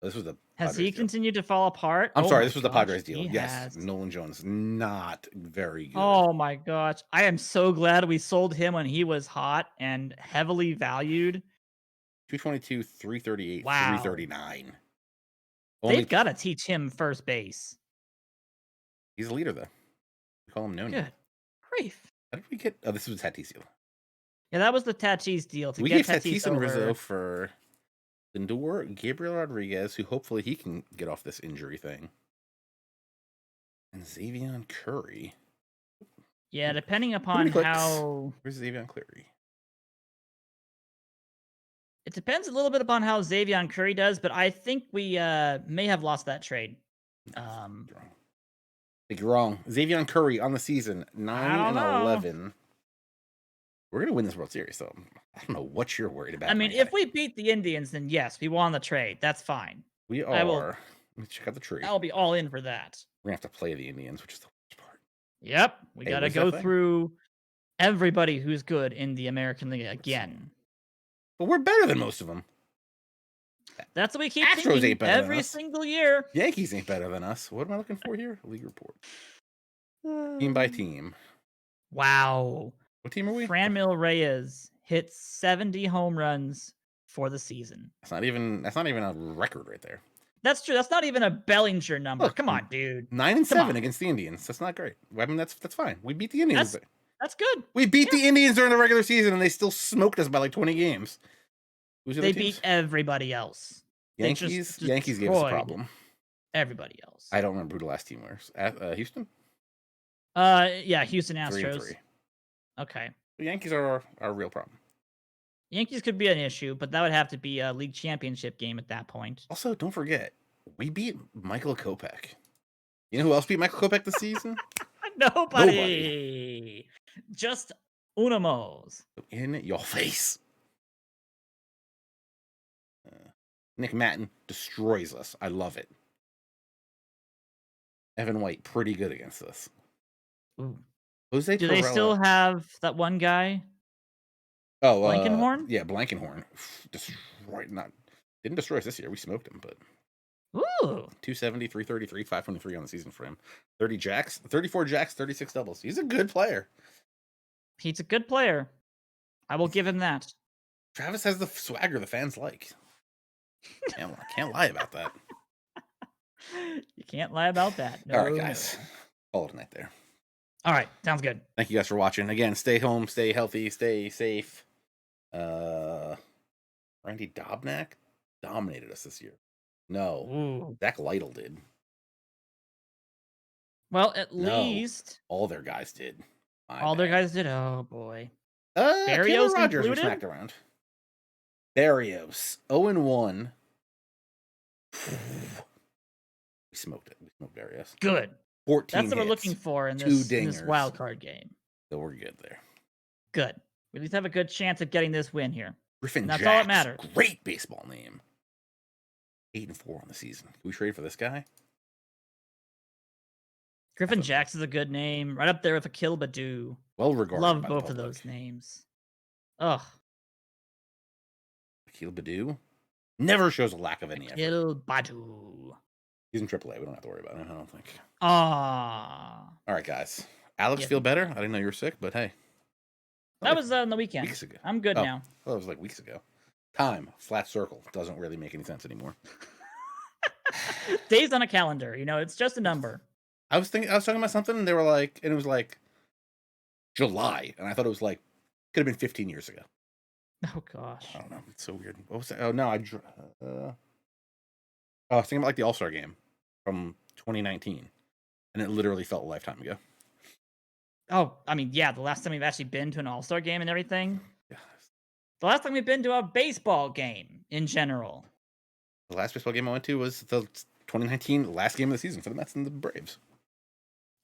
This was the Has he continued to fall apart? I'm sorry, this was the Padres deal. Yes, Nolan Jones, not very good. Oh my gosh. I am so glad we sold him when he was hot and heavily valued. 222, 338, wow. 339. They've got to teach him first base. He's a leader, though. We call him Noni. Good grief. How did we get... Oh, this was Tatis deal. Yeah, that was the Tatis deal. We gave Tatis and Rizzo for Lindor, Gabriel Rodriguez, who hopefully he can get off this injury thing, and Xavier Curry. Yeah, depending upon how... Where's Xavier Curry? It depends a little bit upon how Xavier Curry does, but I think we may have lost that trade. I think you're wrong. Xavier Curry on the season, 9-11. We're going to win this World Series, so I don't know what you're worried about. I mean, if we beat the Indians, then yes, we won the trade. That's fine. We are. Let me check out the trade. I'll be all in for that. We're going to have to play the Indians, which is the worst part. Yep. We got to go through everybody who's good in the American League again. But we're better than most of them. That's what we keep Astros ain't better every single year. Yankees ain't better than us. What am I looking for here? League report. Team by team. Wow. What team are we? Franmil Reyes hit 70 home runs for the season. That's not even a record right there. That's true. That's not even a Bellinger number. Look, come on, dude. 9-7 against the Indians. That's not great. I mean, that's fine. We beat the Indians. That's good. We beat the Indians during the regular season, and they still smoked us by like 20 games. They beat everybody else. Yankees gave us a problem. Everybody else. I don't remember who the last team was. Houston? Yeah, Houston Astros. 3-3. Okay. The Yankees are our real problem. Yankees could be an issue, but that would have to be a league championship game at that point. Also, don't forget, We beat Michael Kopech. You know who else beat Michael Kopech this season? Nobody. Just Unamos. In your face. Nick Matton destroys us. I love it. Evan White, pretty good against us. Ooh. Jose Do they still have that one guy? Oh, Blankenhorn? Yeah, Blankenhorn. Didn't destroy us this year. We smoked him, but Ooh. 270, 333, 523 on the season for him. 30 jacks, 34 jacks, 36 doubles. He's a good player. He's a good player. I will give him that. Travis has the swagger the fans like. I can't lie about that. You can't lie about that. No, All right, guys. Call it a night there. All right, sounds good. Thank you guys for watching. Again, stay home, stay healthy, stay safe. Randy Dobnak dominated us this year. No, Ooh. Zach Lytle did. Well, at least all their guys did. Their guys did. Oh boy. Barrios Rogers were included? smacked around. Barrios 0-1. We smoked it. We smoked Barrios. Good. 14 That's what we're hits, looking for in 2 this dingers. wild card game. So we're good there. Good. We at least have a good chance of getting this win here. Griffin That's Jacks, all that matters. Great baseball name. 8-4 on the season. Can we trade for this guy? Griffin Jacks is a good name. Right up there with Akil Badu. Well regarded. Love by both the of public. those names. Ugh. Akil Badu never shows a lack of any effort. Akil Badu. He's in AAA. We don't have to worry about him, I don't think. Ah. All right, guys. Alex, Yeah. feel better? I didn't know you were sick, but hey. That was on the weekend. Weeks ago. I'm good now. Oh, it was like weeks ago. Time, flat circle, doesn't really make any sense anymore. Days on a calendar, it's just a number. I was talking about something, and they were like, and it was like July, and I thought it was like, could have been 15 years ago. Oh gosh. I don't know. It's so weird. What was that? Oh no, I was thinking about like the All-Star game from 2019, and it literally felt a lifetime ago. Oh, I mean, yeah, the last time we've actually been to an All-Star game and everything. Yeah. The last time we've been to a baseball game in general. The last baseball game I went to was the 2019 last game of the season for the Mets and the Braves.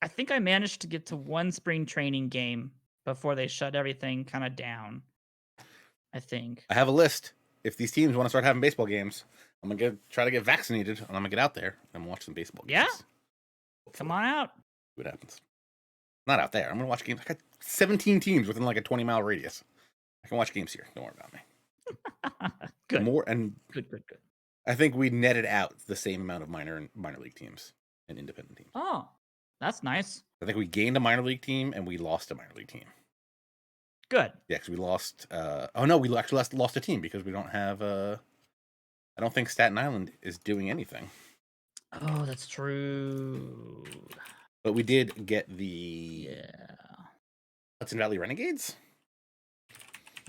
I think I managed to get to one spring training game before they shut everything kind of down. I think. I have a list. If these teams want to start having baseball games, I'm gonna try to get vaccinated, and I'm gonna get out there and watch some baseball games. Yeah. Hopefully. Come on out. See what happens. Not out there. I'm gonna watch games. I got 17 teams within like a 20-mile radius. I can watch games here. Don't worry about me. Good. Good. I think we netted out the same amount of minor league teams and independent teams. Oh, that's nice. I think we gained a minor league team and we lost a minor league team. Good. Yeah, because we lost. Oh no, we actually lost a team because we don't have. I don't think Staten Island is doing anything. Oh, that's true. But we did get the Hudson Valley Renegades.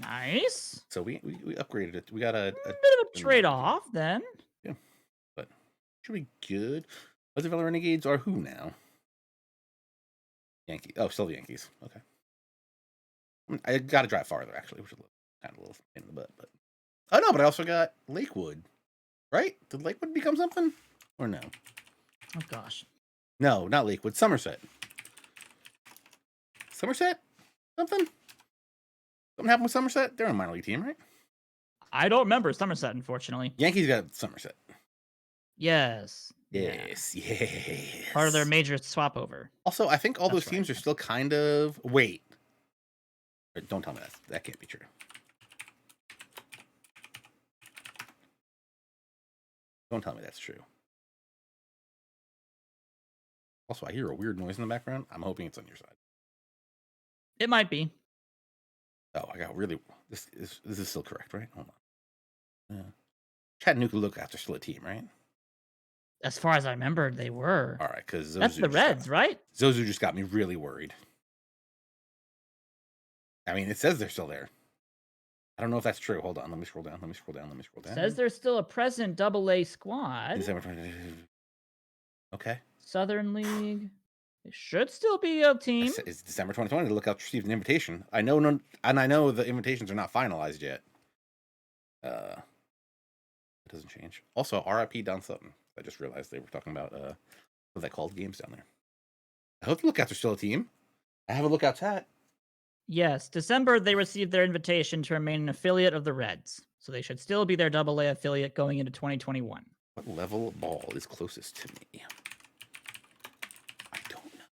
Nice. So we upgraded it. We got a bit of a trade-off then. Yeah, but should be good. Hudson Valley Renegades are who now? Yankees. Oh, still the Yankees. Okay. I got to drive farther actually, which is kind of a little pain in the butt. But oh no, but I also got Lakewood. Right? Did Lakewood become something or no? Oh gosh. No, not Lakewood. Somerset. Something happened with Somerset? They're a minor league team, right? I don't remember Somerset, unfortunately. Yankees got Somerset. Yes. Yes. Part of their major swap over. Also, I think all That's those teams are still kind of... Wait. Don't tell me that can't be true. Don't tell me that's true. Also, I hear a weird noise in the background. I'm hoping it's on your side. It might be. Oh, I got really... This is still correct, right? Hold on. Yeah. Chattanooga Lookouts are still a team, right? As far as I remembered, they were. All right, because that's the Reds, right? Zozu just got me really worried. I mean, it says they're still there. I don't know if that's true. Hold on. Let me scroll down. Says there's still a present AA squad. December 20. Okay. Southern League. It should still be a team. It's December 2020. The Lookouts received an invitation. I know the invitations are not finalized yet. It doesn't change. Also, RIP Don Sutton. I just realized they were talking about what they called games down there. I hope the Lookouts are still a team. I have a Lookouts hat. Yes, December they received their invitation to remain an affiliate of the Reds, so they should still be their AA affiliate going into 2021. What level of ball is closest to me? I don't know.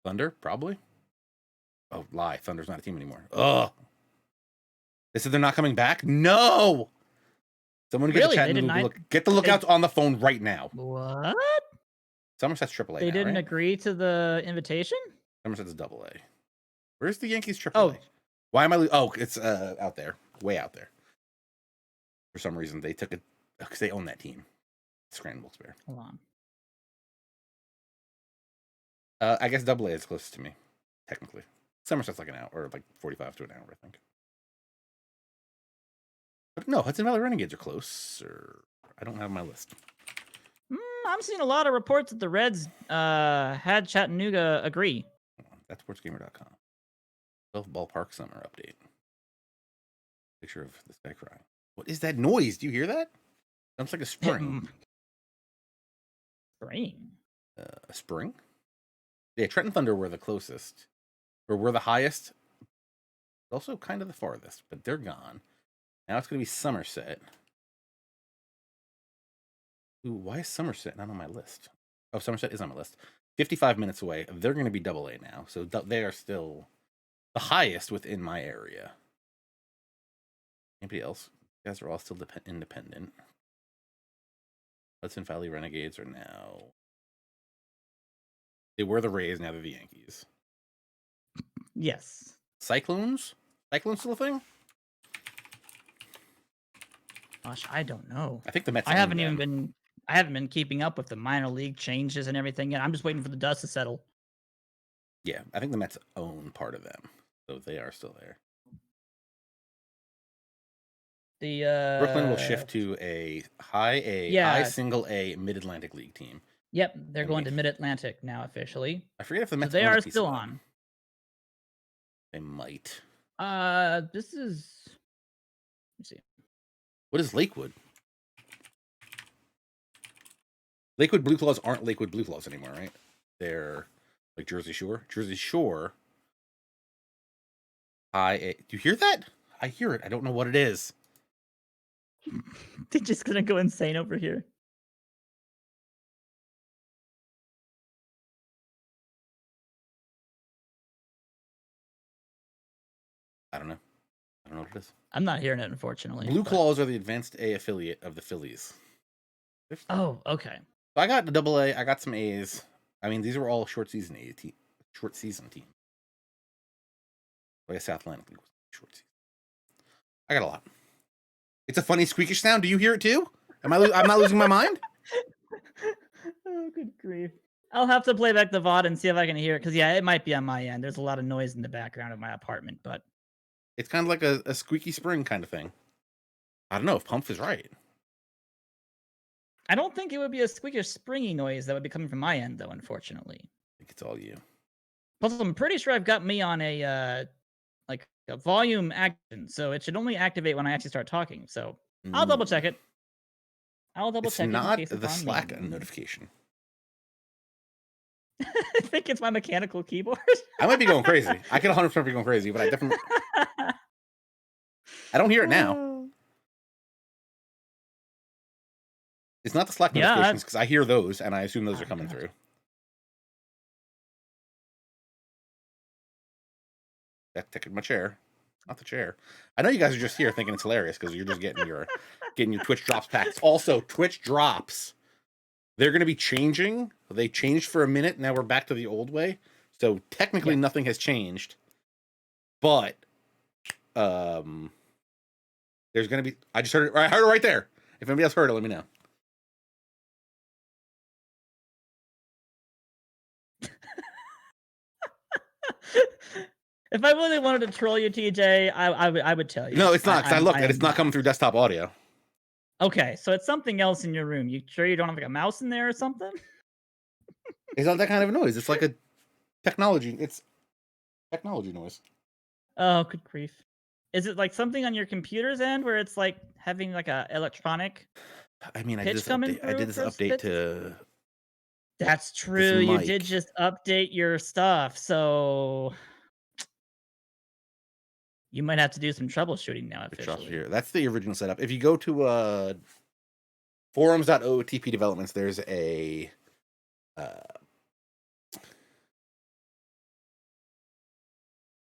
Thunder, probably. Oh, lie. Thunder's not a team anymore. Ugh. They said they're not coming back? No! Someone get Really? the chat and get the Lookouts on the phone right now. What? Somerset's AAA. They now, didn't right? agree to the invitation? Somerset's AA. Where's the Yankees AAA? Oh. Why am I? Oh, it's out there, way out there. For some reason, they took it because they own that team. Scranton Wilkes-Barre. Hold on. I guess AA is closest to me, technically. Somerset's like an hour, or like 45 to an hour, I think. But no, Hudson Valley Renegades are close. Or I don't have my list. I'm seeing a lot of reports that the Reds had Chattanooga agree. That's sportsgamer.com. 12 Ballpark Summer Update. Picture of this guy crying. What is that noise? Do you hear that? Sounds like a spring. Spring? A spring? Yeah, Trenton Thunder were the closest. Or were the highest. Also kind of the farthest, but they're gone. Now it's going to be Somerset. Ooh, why is Somerset not on my list? Oh, Somerset is on my list. 55 minutes away. They're going to be AA now. So they are still the highest within my area. Anybody else? You guys are all still independent. Hudson Valley Renegades are now... They were the Rays, now they're the Yankees. Yes. Cyclones? Cyclones still a thing? Gosh, I don't know. I think the Mets. I haven't been keeping up with the minor league changes and everything yet. I'm just waiting for the dust to settle. Yeah, I think the Mets own part of them, so they are still there. The Brooklyn will shift to a high single A Mid-Atlantic League team. Yep, they're going to Mid-Atlantic now officially. I forget if the Mets. So they are still on. They might. This is. Let me see. What is Lakewood? Lakewood Blue Claws aren't Lakewood Blue Claws anymore, right? They're like Jersey Shore. Jersey Shore. Do you hear that? I hear it. I don't know what it is. They're just gonna go insane over here. I don't know. I don't know what it is. I'm not hearing it, unfortunately. Blue Claws are the Advanced A affiliate of the Phillies. Oh, okay. So I got the AA. I got some A's. I mean, these were all short season team. Like a South Atlantic League was short season. I got a lot. It's a funny squeakish sound. Do you hear it too? I'm not losing my mind? Oh, good grief. I'll have to play back the VOD and see if I can hear it, because yeah, it might be on my end. There's a lot of noise in the background of my apartment, but it's kind of like a squeaky spring kind of thing. I don't know if Pumph is right. I don't think it would be a squeakish, springy noise that would be coming from my end, though, unfortunately. I think it's all you. Plus, I'm pretty sure I've got me on a volume action, so it should only activate when I actually start talking. So I'll double check it. It's not the Slack notification. I think it's my mechanical keyboard. I might be going crazy. I could 100% be going crazy, but I definitely... I don't hear it now. It's not the Slack notifications, because I hear those, and I assume those are coming through. That's taking my chair. Not the chair. I know you guys are just here thinking it's hilarious, because you're just getting your Twitch Drops packs. Also, Twitch Drops. They're going to be changing. They changed for a minute. Now we're back to the old way. So technically nothing has changed. But there's going to be... I just heard it. I heard it right there. If anybody else heard it, let me know. If I really wanted to troll you, TJ, I would tell you. No, it's not, because I looked and it's not coming through desktop audio. Okay, so it's something else in your room. You sure you don't have like a mouse in there or something? It's not that kind of a noise. It's like a technology. It's technology noise. Oh, good grief. Is it like something on your computer's end where it's like having like a electronic I mean, pitch coming I did through this for update Spitz? to That's this true. You did mic. just update your stuff, so you might have to do some troubleshooting now It drops officially. here. That's the original setup. If you go to forums.ootp developments, there's a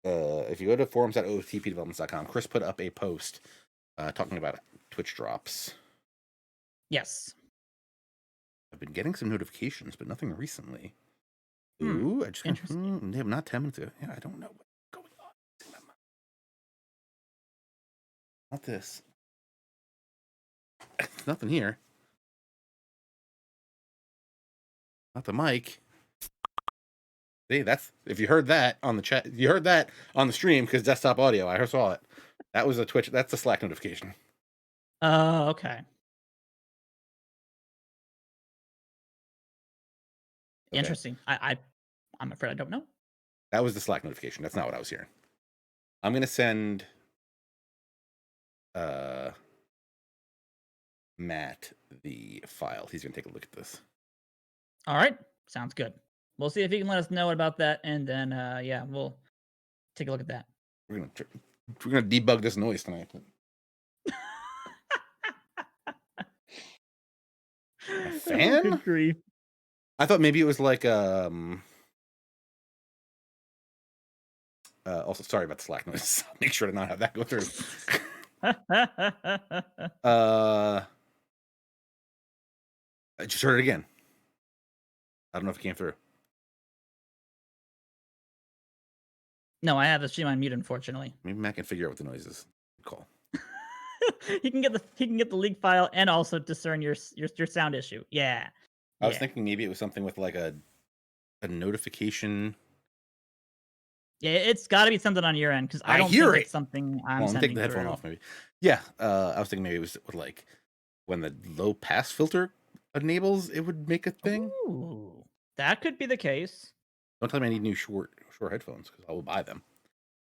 if you go to forums.ootpdevelopments.com, Chris put up a post talking about Twitch drops. Yes. I've been getting some notifications, but nothing recently. Hmm. Ooh, I just got Interesting. not 10 minutes ago. Yeah, I don't know what's going on. Not this. Nothing here. Not the mic. See, that's if you heard that on the chat, you heard that on the stream because desktop audio. I saw it. That was a Twitch. That's a Slack notification. Oh, okay. Okay. Interesting. I'm afraid I don't know. That was the Slack notification. That's not what I was hearing. I'm gonna send Matt the file. He's gonna take a look at this. All right. Sounds good. We'll see if he can let us know about that, and then yeah, we'll take a look at that. We're gonna debug this noise tonight. A fan? Oh, good grief. I thought maybe it was like also sorry about the Slack noise. Make sure to not have that go through. I just heard it again. I don't know if it came through. No, I have the stream on mute, unfortunately. Maybe Matt can figure out what the noise is. Call. he can get the leak file and also discern your sound issue. Yeah. I was thinking maybe it was something with like a notification. Yeah, it's got to be something on your end because I don't hear think it. it's something I'm Well, sending take the headphone through. off, maybe. Yeah, I was thinking maybe it was with like when the low pass filter enables, it would make a thing. Ooh, that could be the case. Don't tell me I need new short headphones because I will buy them.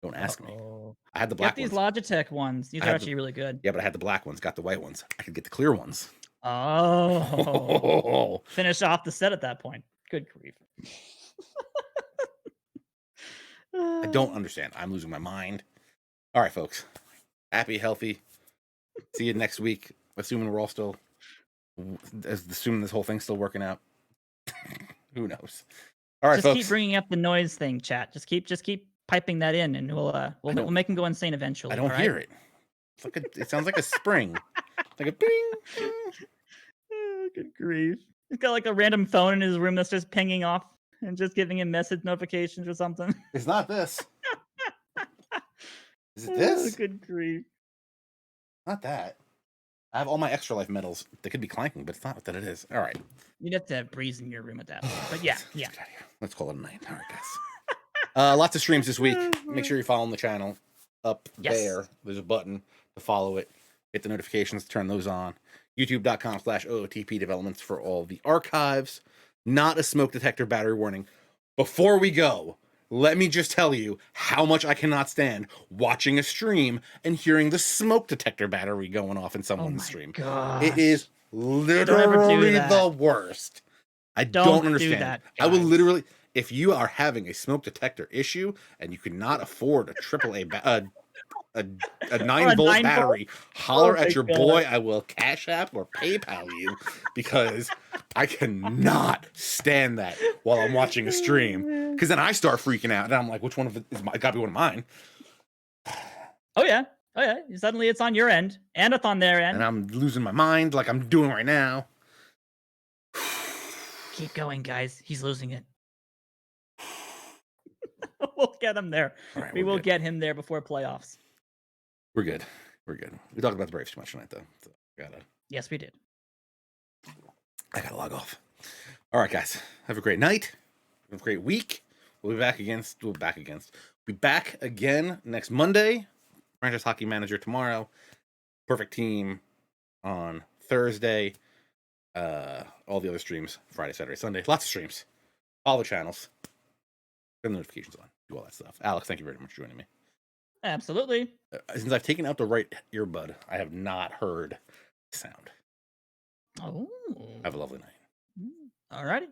Don't ask me. I had the black Get these ones. Logitech ones. These are actually really good. Yeah, but I had the black ones. Got the white ones. I could get the clear ones. Oh, finish off the set at that point. Good grief. I don't understand. I'm losing my mind. All right, folks. Happy, healthy. See you next week. Assuming we're all still, assuming this whole thing's still working out. Who knows? All right, just folks. Keep bringing up the noise thing, chat. Just keep piping that in, and we'll make him go insane eventually. I don't hear it. It's like it sounds like a spring, like a bing. Oh, good grief! He's got like a random phone in his room that's just pinging off and just giving him message notifications or something. It's not this. Is it this? Oh, good grief! Not that. I have all my extra life medals. They could be clanking, but it's not what it is. All right. You'd have to have Breeze in your room at that point. But yeah. Let's call it a night. All right, guys. Lots of streams this week. Make sure you're following the channel. Up there, there's a button to follow it. Hit the notifications, turn those on. YouTube.com/OOTP developments for all the archives. Not a smoke detector battery warning. Before we go, let me just tell you how much I cannot stand watching a stream and hearing the smoke detector battery going off in someone's stream. Gosh. It is literally the worst. I don't understand. Do that, I will literally, if you are having a smoke detector issue and you cannot afford a AAA a 9-volt battery, holler at your boy. I will Cash App or PayPal you because I cannot stand that while I'm watching a stream. Because then I start freaking out and I'm like, which one of it is gotta be one of mine? Oh yeah. Suddenly it's on your end and it's on their end. And I'm losing my mind like I'm doing right now. Keep going, guys. He's losing it. We'll get him there. Right, we will get him there before playoffs. We're good. We talked about the Braves too much tonight, though. So Yes, we did. I gotta log off. All right, guys. Have a great night. Have a great week. We'll be back again next Monday. Franchise Hockey Manager tomorrow. Perfect Team on Thursday. All the other streams Friday, Saturday, Sunday. Lots of streams. All the channels. Turn the notifications on. Do all that stuff. Alex, thank you very much for joining me. Absolutely. Since I've taken out the right earbud, I have not heard sound. Oh. Have a lovely night. All righty.